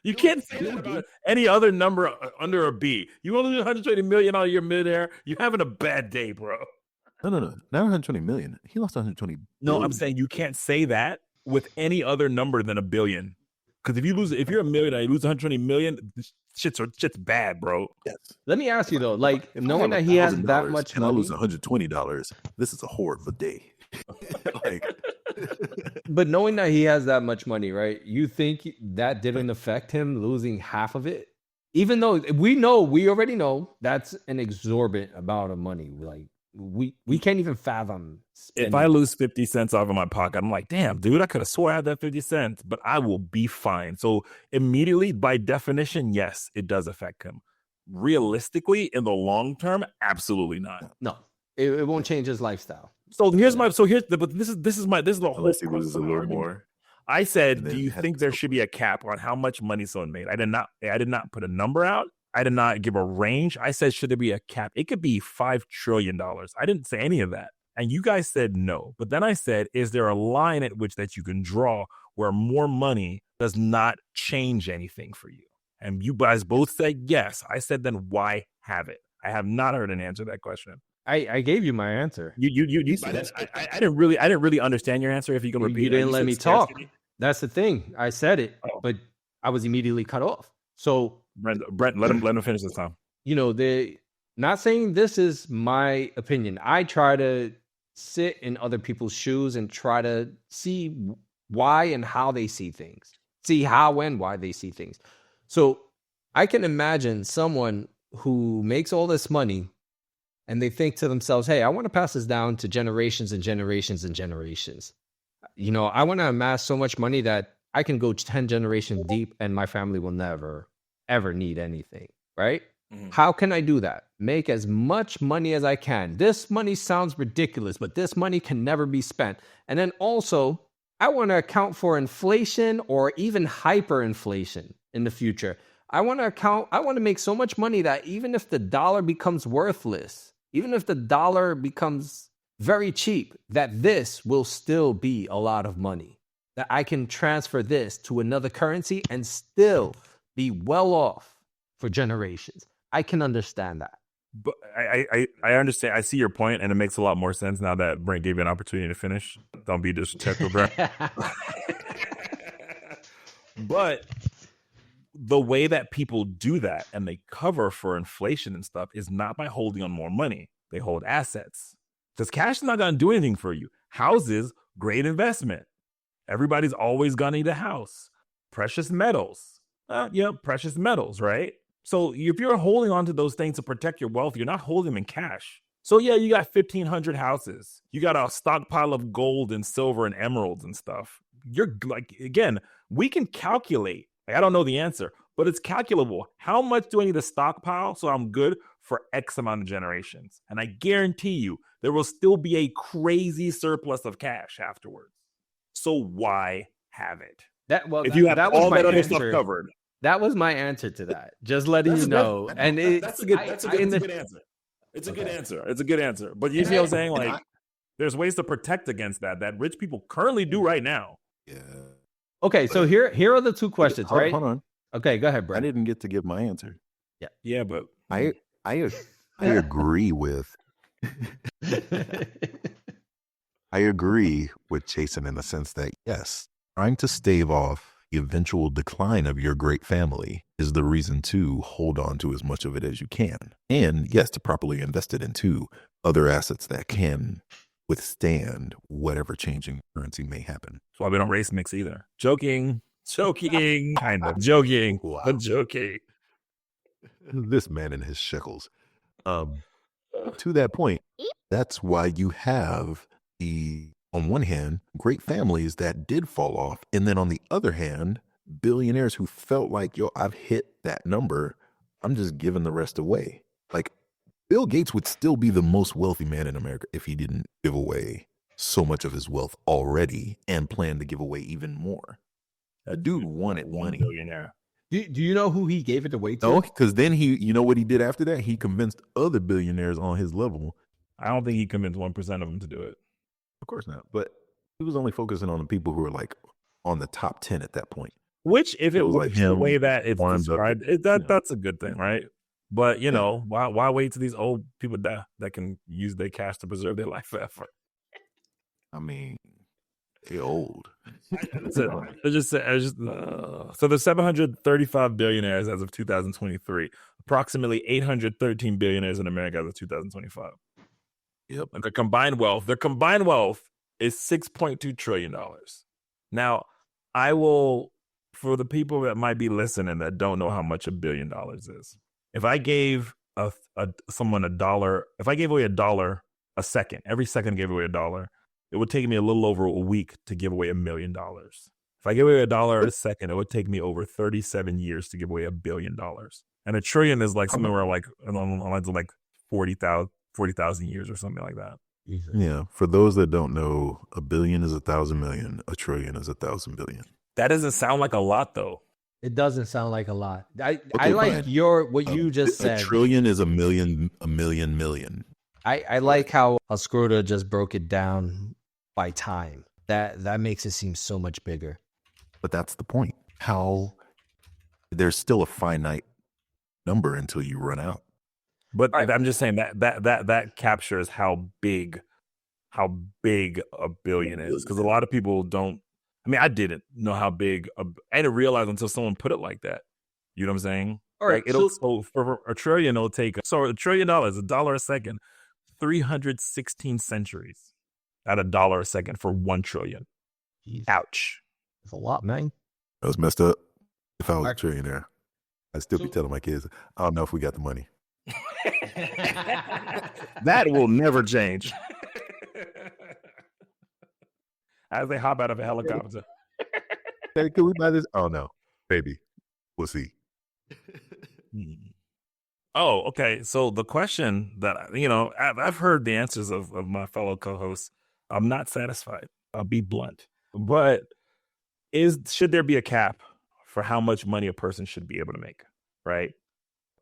You can't say that about any other number under a B. You only lose 120 million out of your millionaire. You're having a bad day, bro. No, not 120 million. He lost 120 No, billion. I'm saying you can't say that with any other number than a billion. Because if you're a millionaire, you lose 120 million, shit's bad, bro. Yes. Let me ask you though, like If knowing I that have he has $1,000 that much and I money, lose $120, this is a horrible day. Like, but knowing that he has that much money, right? You think that didn't affect him losing half of it? Even though we already know that's an exorbitant amount of money. Like we can't even fathom. If I lose 50 cents off of my pocket, I'm like, damn, dude, I could have swore I had that 50 cents, but I will be fine. So immediately, by definition, yes, it does affect him. Realistically, in the long term, absolutely not. No, it won't change his lifestyle. But this is the whole unless he loses a little more. I said, And do then you has think to there go should be a cap on how much money someone made? I did not put a number out. I did not give a range. I said, should there be a cap? It could be $5 trillion. I didn't say any of that. And you guys said no. But then I said, is there a line at which that you can draw where more money does not change anything for you? And you guys both said yes. I said, then why have it? I have not heard an answer to that question. I gave you my answer. You said I didn't really understand your answer. If you can repeat, You didn't let me talk. scarcity. That's the thing. I said it, but I was immediately cut off. So Brent, let him finish this time. they not saying this is my opinion. I try to sit in other people's shoes and try to see why and how they see things. See how and why they see things. So I can imagine someone who makes all this money and they think to themselves, hey, I want to pass this down to generations and generations and generations. I want to amass so much money that I can go 10 generations deep and my family will never, ever need anything, right? Mm-hmm. How can I do that? Make as much money as I can. This money sounds ridiculous, but this money can never be spent. And then also, I want to account for inflation or even hyperinflation in the future. I want to make so much money that even if the dollar becomes worthless, even if the dollar becomes very cheap, that this will still be a lot of money. That I can transfer this to another currency and still be well off for generations. I can understand that. But I understand. I see your point, and it makes a lot more sense now that Brent gave you an opportunity to finish. Don't be disrespectful, Brent. But the way that people do that and they cover for inflation and stuff is not by holding on more money. They hold assets. Because cash is not going to do anything for you. Houses, great investment. Everybody's always going to need a house. Precious metals. Precious metals, right? So if you're holding on to those things to protect your wealth, you're not holding them in cash. So yeah, you got 1,500 houses. You got a stockpile of gold and silver and emeralds and stuff. You're like, again, we can calculate. I don't know the answer, but it's calculable. How much do I need to stockpile so I'm good for X amount of generations? And I guarantee you, there will still be a crazy surplus of cash afterwards. So why have it? If you have all that other stuff covered. That was my answer to that. Just letting you know. That's a good answer. It's a good answer. It's a good answer. But you see what I'm saying? Like, there's ways to protect against that rich people currently do right now. Yeah. Okay, so here are the two questions, right? Hold on. Okay, go ahead, Brent. I didn't get to give my answer. Yeah, but I agree with I agree with Jason in the sense that yes, trying to stave off the eventual decline of your great family is the reason to hold on to as much of it as you can. And yes, to properly invest it into other assets that can withstand whatever changing currency may happen. That's why we don't race mix either. Joking, kind of. Joking, wow. Joking. This man and his shekels. To that point, that's why you have on one hand, great families that did fall off. And then on the other hand, billionaires who felt like, I've hit that number. I'm just giving the rest away. Like Bill Gates would still be the most wealthy man in America if he didn't give away so much of his wealth already and plan to give away even more. That dude wanted money. Billionaire. Do you know who he gave it away to? No, because then you know what he did after that? He convinced other billionaires on his level I don't think he convinced 1% of them to do it. Of course not. But he was only focusing on the people who were like on the top 10 at that point. Which, if it was like works the him, way that it's Warren Buffett, described, that's a good thing, right? But why wait to these old people that can use their cash to preserve their life forever? I mean, they're old. So there's 735 billionaires as of 2023. Approximately 813 billionaires in America as of 2025. Yep. And their combined wealth is $6.2 trillion. Now, I will, for the people that might be listening that don't know how much $1 billion is, if I gave someone $1, if I gave away $1 a second, every second I gave away $1, it would take me a little over a week to give away $1 million. If I give away $1 a second, it would take me over 37 years to give away $1 billion. And a trillion is like somewhere like along the lines of like 40,000 years or something like that. Yeah. For those that don't know, a billion is 1,000 million. A trillion is 1,000 billion. That doesn't sound like a lot, though. It doesn't sound like a lot. I Okay, like fine. what you just said. A trillion is a million. I like how Scroda just broke it down by time. That makes it seem so much bigger. But that's the point. How there's still a finite number until you run out. But I'm just saying that captures how big a billion is, because a lot of people don't. I mean, I didn't know how big. I didn't realize until someone put it like that. You know what I'm saying? All right. Like so for a trillion, it'll take $1 trillion, $1 a second, 316 centuries at $1 a second for 1 trillion. Jeez. Ouch. That's a lot, man. That was messed up. If I was a trillionaire, I'd still be telling my kids, I don't know if we got the money. That will never change. As they hop out of a helicopter. Hey, can we buy this? Oh, no. Baby, we'll see. Oh, okay. So the question that, I've heard the answers of my fellow co-hosts. I'm not satisfied. I'll be blunt. But should there be a cap for how much money a person should be able to make, right?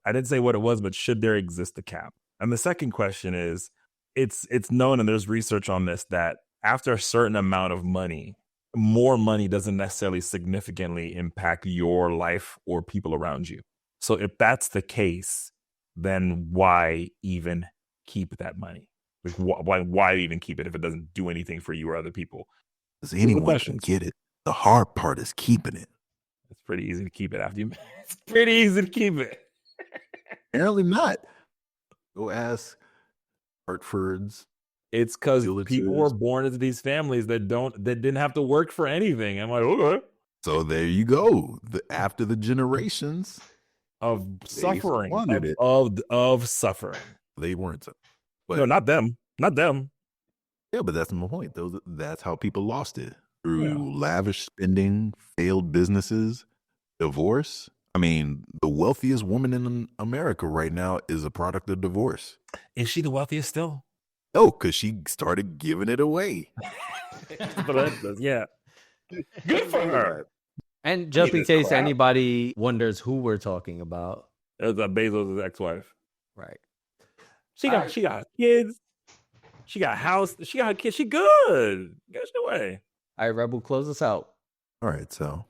I didn't say what it was, but should there exist a cap? And the second question is, it's known, and there's research on this, that after a certain amount of money, more money doesn't necessarily significantly impact your life or people around you. So if that's the case, then why even keep that money? Like, why even keep it if it doesn't do anything for you or other people? Because anyone can get it. The hard part is keeping it. It's pretty easy to keep it after you. It's pretty easy to keep it. Apparently not. Go ask Hartford's. It's because people were born into these families that didn't have to work for anything. I'm like, okay. So there you go. After the generations of suffering, of suffering, they weren't. But, no, not them. Not them. Yeah, but that's my point. That's how people lost it, through lavish spending, failed businesses, divorce. I mean, the wealthiest woman in America right now is a product of divorce. Is she the wealthiest still? No, because she started giving it away. Yeah. Good for her. And just in case anybody wonders who we're talking about. It's Bezos' ex-wife. Right. She got kids. She got a house. She got her kids. She good. Get your way. All right, Rebel, close us out. All right, so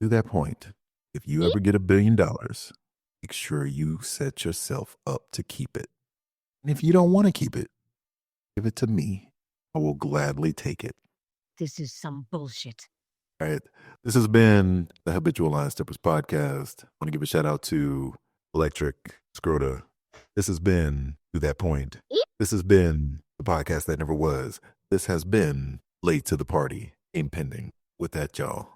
to that point, if you ever get $1 billion, make sure you set yourself up to keep it. And if you don't want to keep it, give it to me. I will gladly take it. This is some bullshit. All right. This has been the Habitual Line Steppers podcast. I want to give a shout out to Electric Scroda. This has been To That Point. This has been the podcast that never was. This has been Late to the Party, impending. With that, y'all,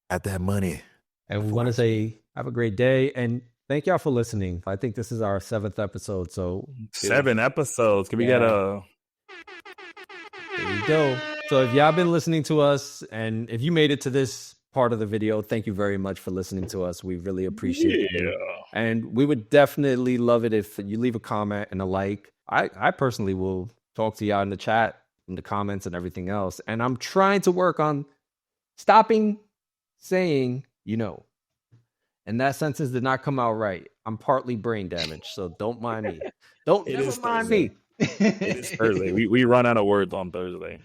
at that money. And we want to say have a great day, and thank y'all for listening. I think this is our 7th episode. So 7 episodes. Can we get a... There you go. So if y'all been listening to us, and if you made it to this part of the video, thank you very much for listening to us. We really appreciate it. And we would definitely love it if you leave a comment and a like. I personally will talk to y'all in the chat, in the comments and everything else. And I'm trying to work on stopping saying, and that sentence did not come out right. I'm partly brain damaged, so don't mind me. Never mind me. It is Thursday. We run out of words on Thursday.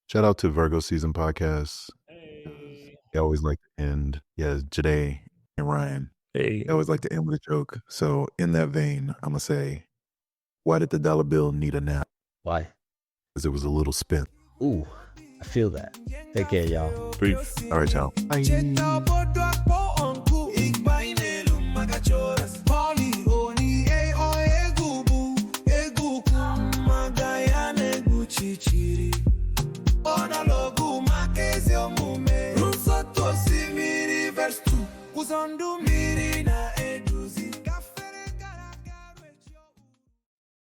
Shout out to Virgo Season Podcast. Hey. They always like to end, Jade and Ryan. Hey. They always like to end with a joke. So in that vein, I'm going to say, why did the dollar bill need a nap? Why? Because it was a little spent. Ooh, I feel that. Take care, y'all. Peace. All right, y'all. Bye.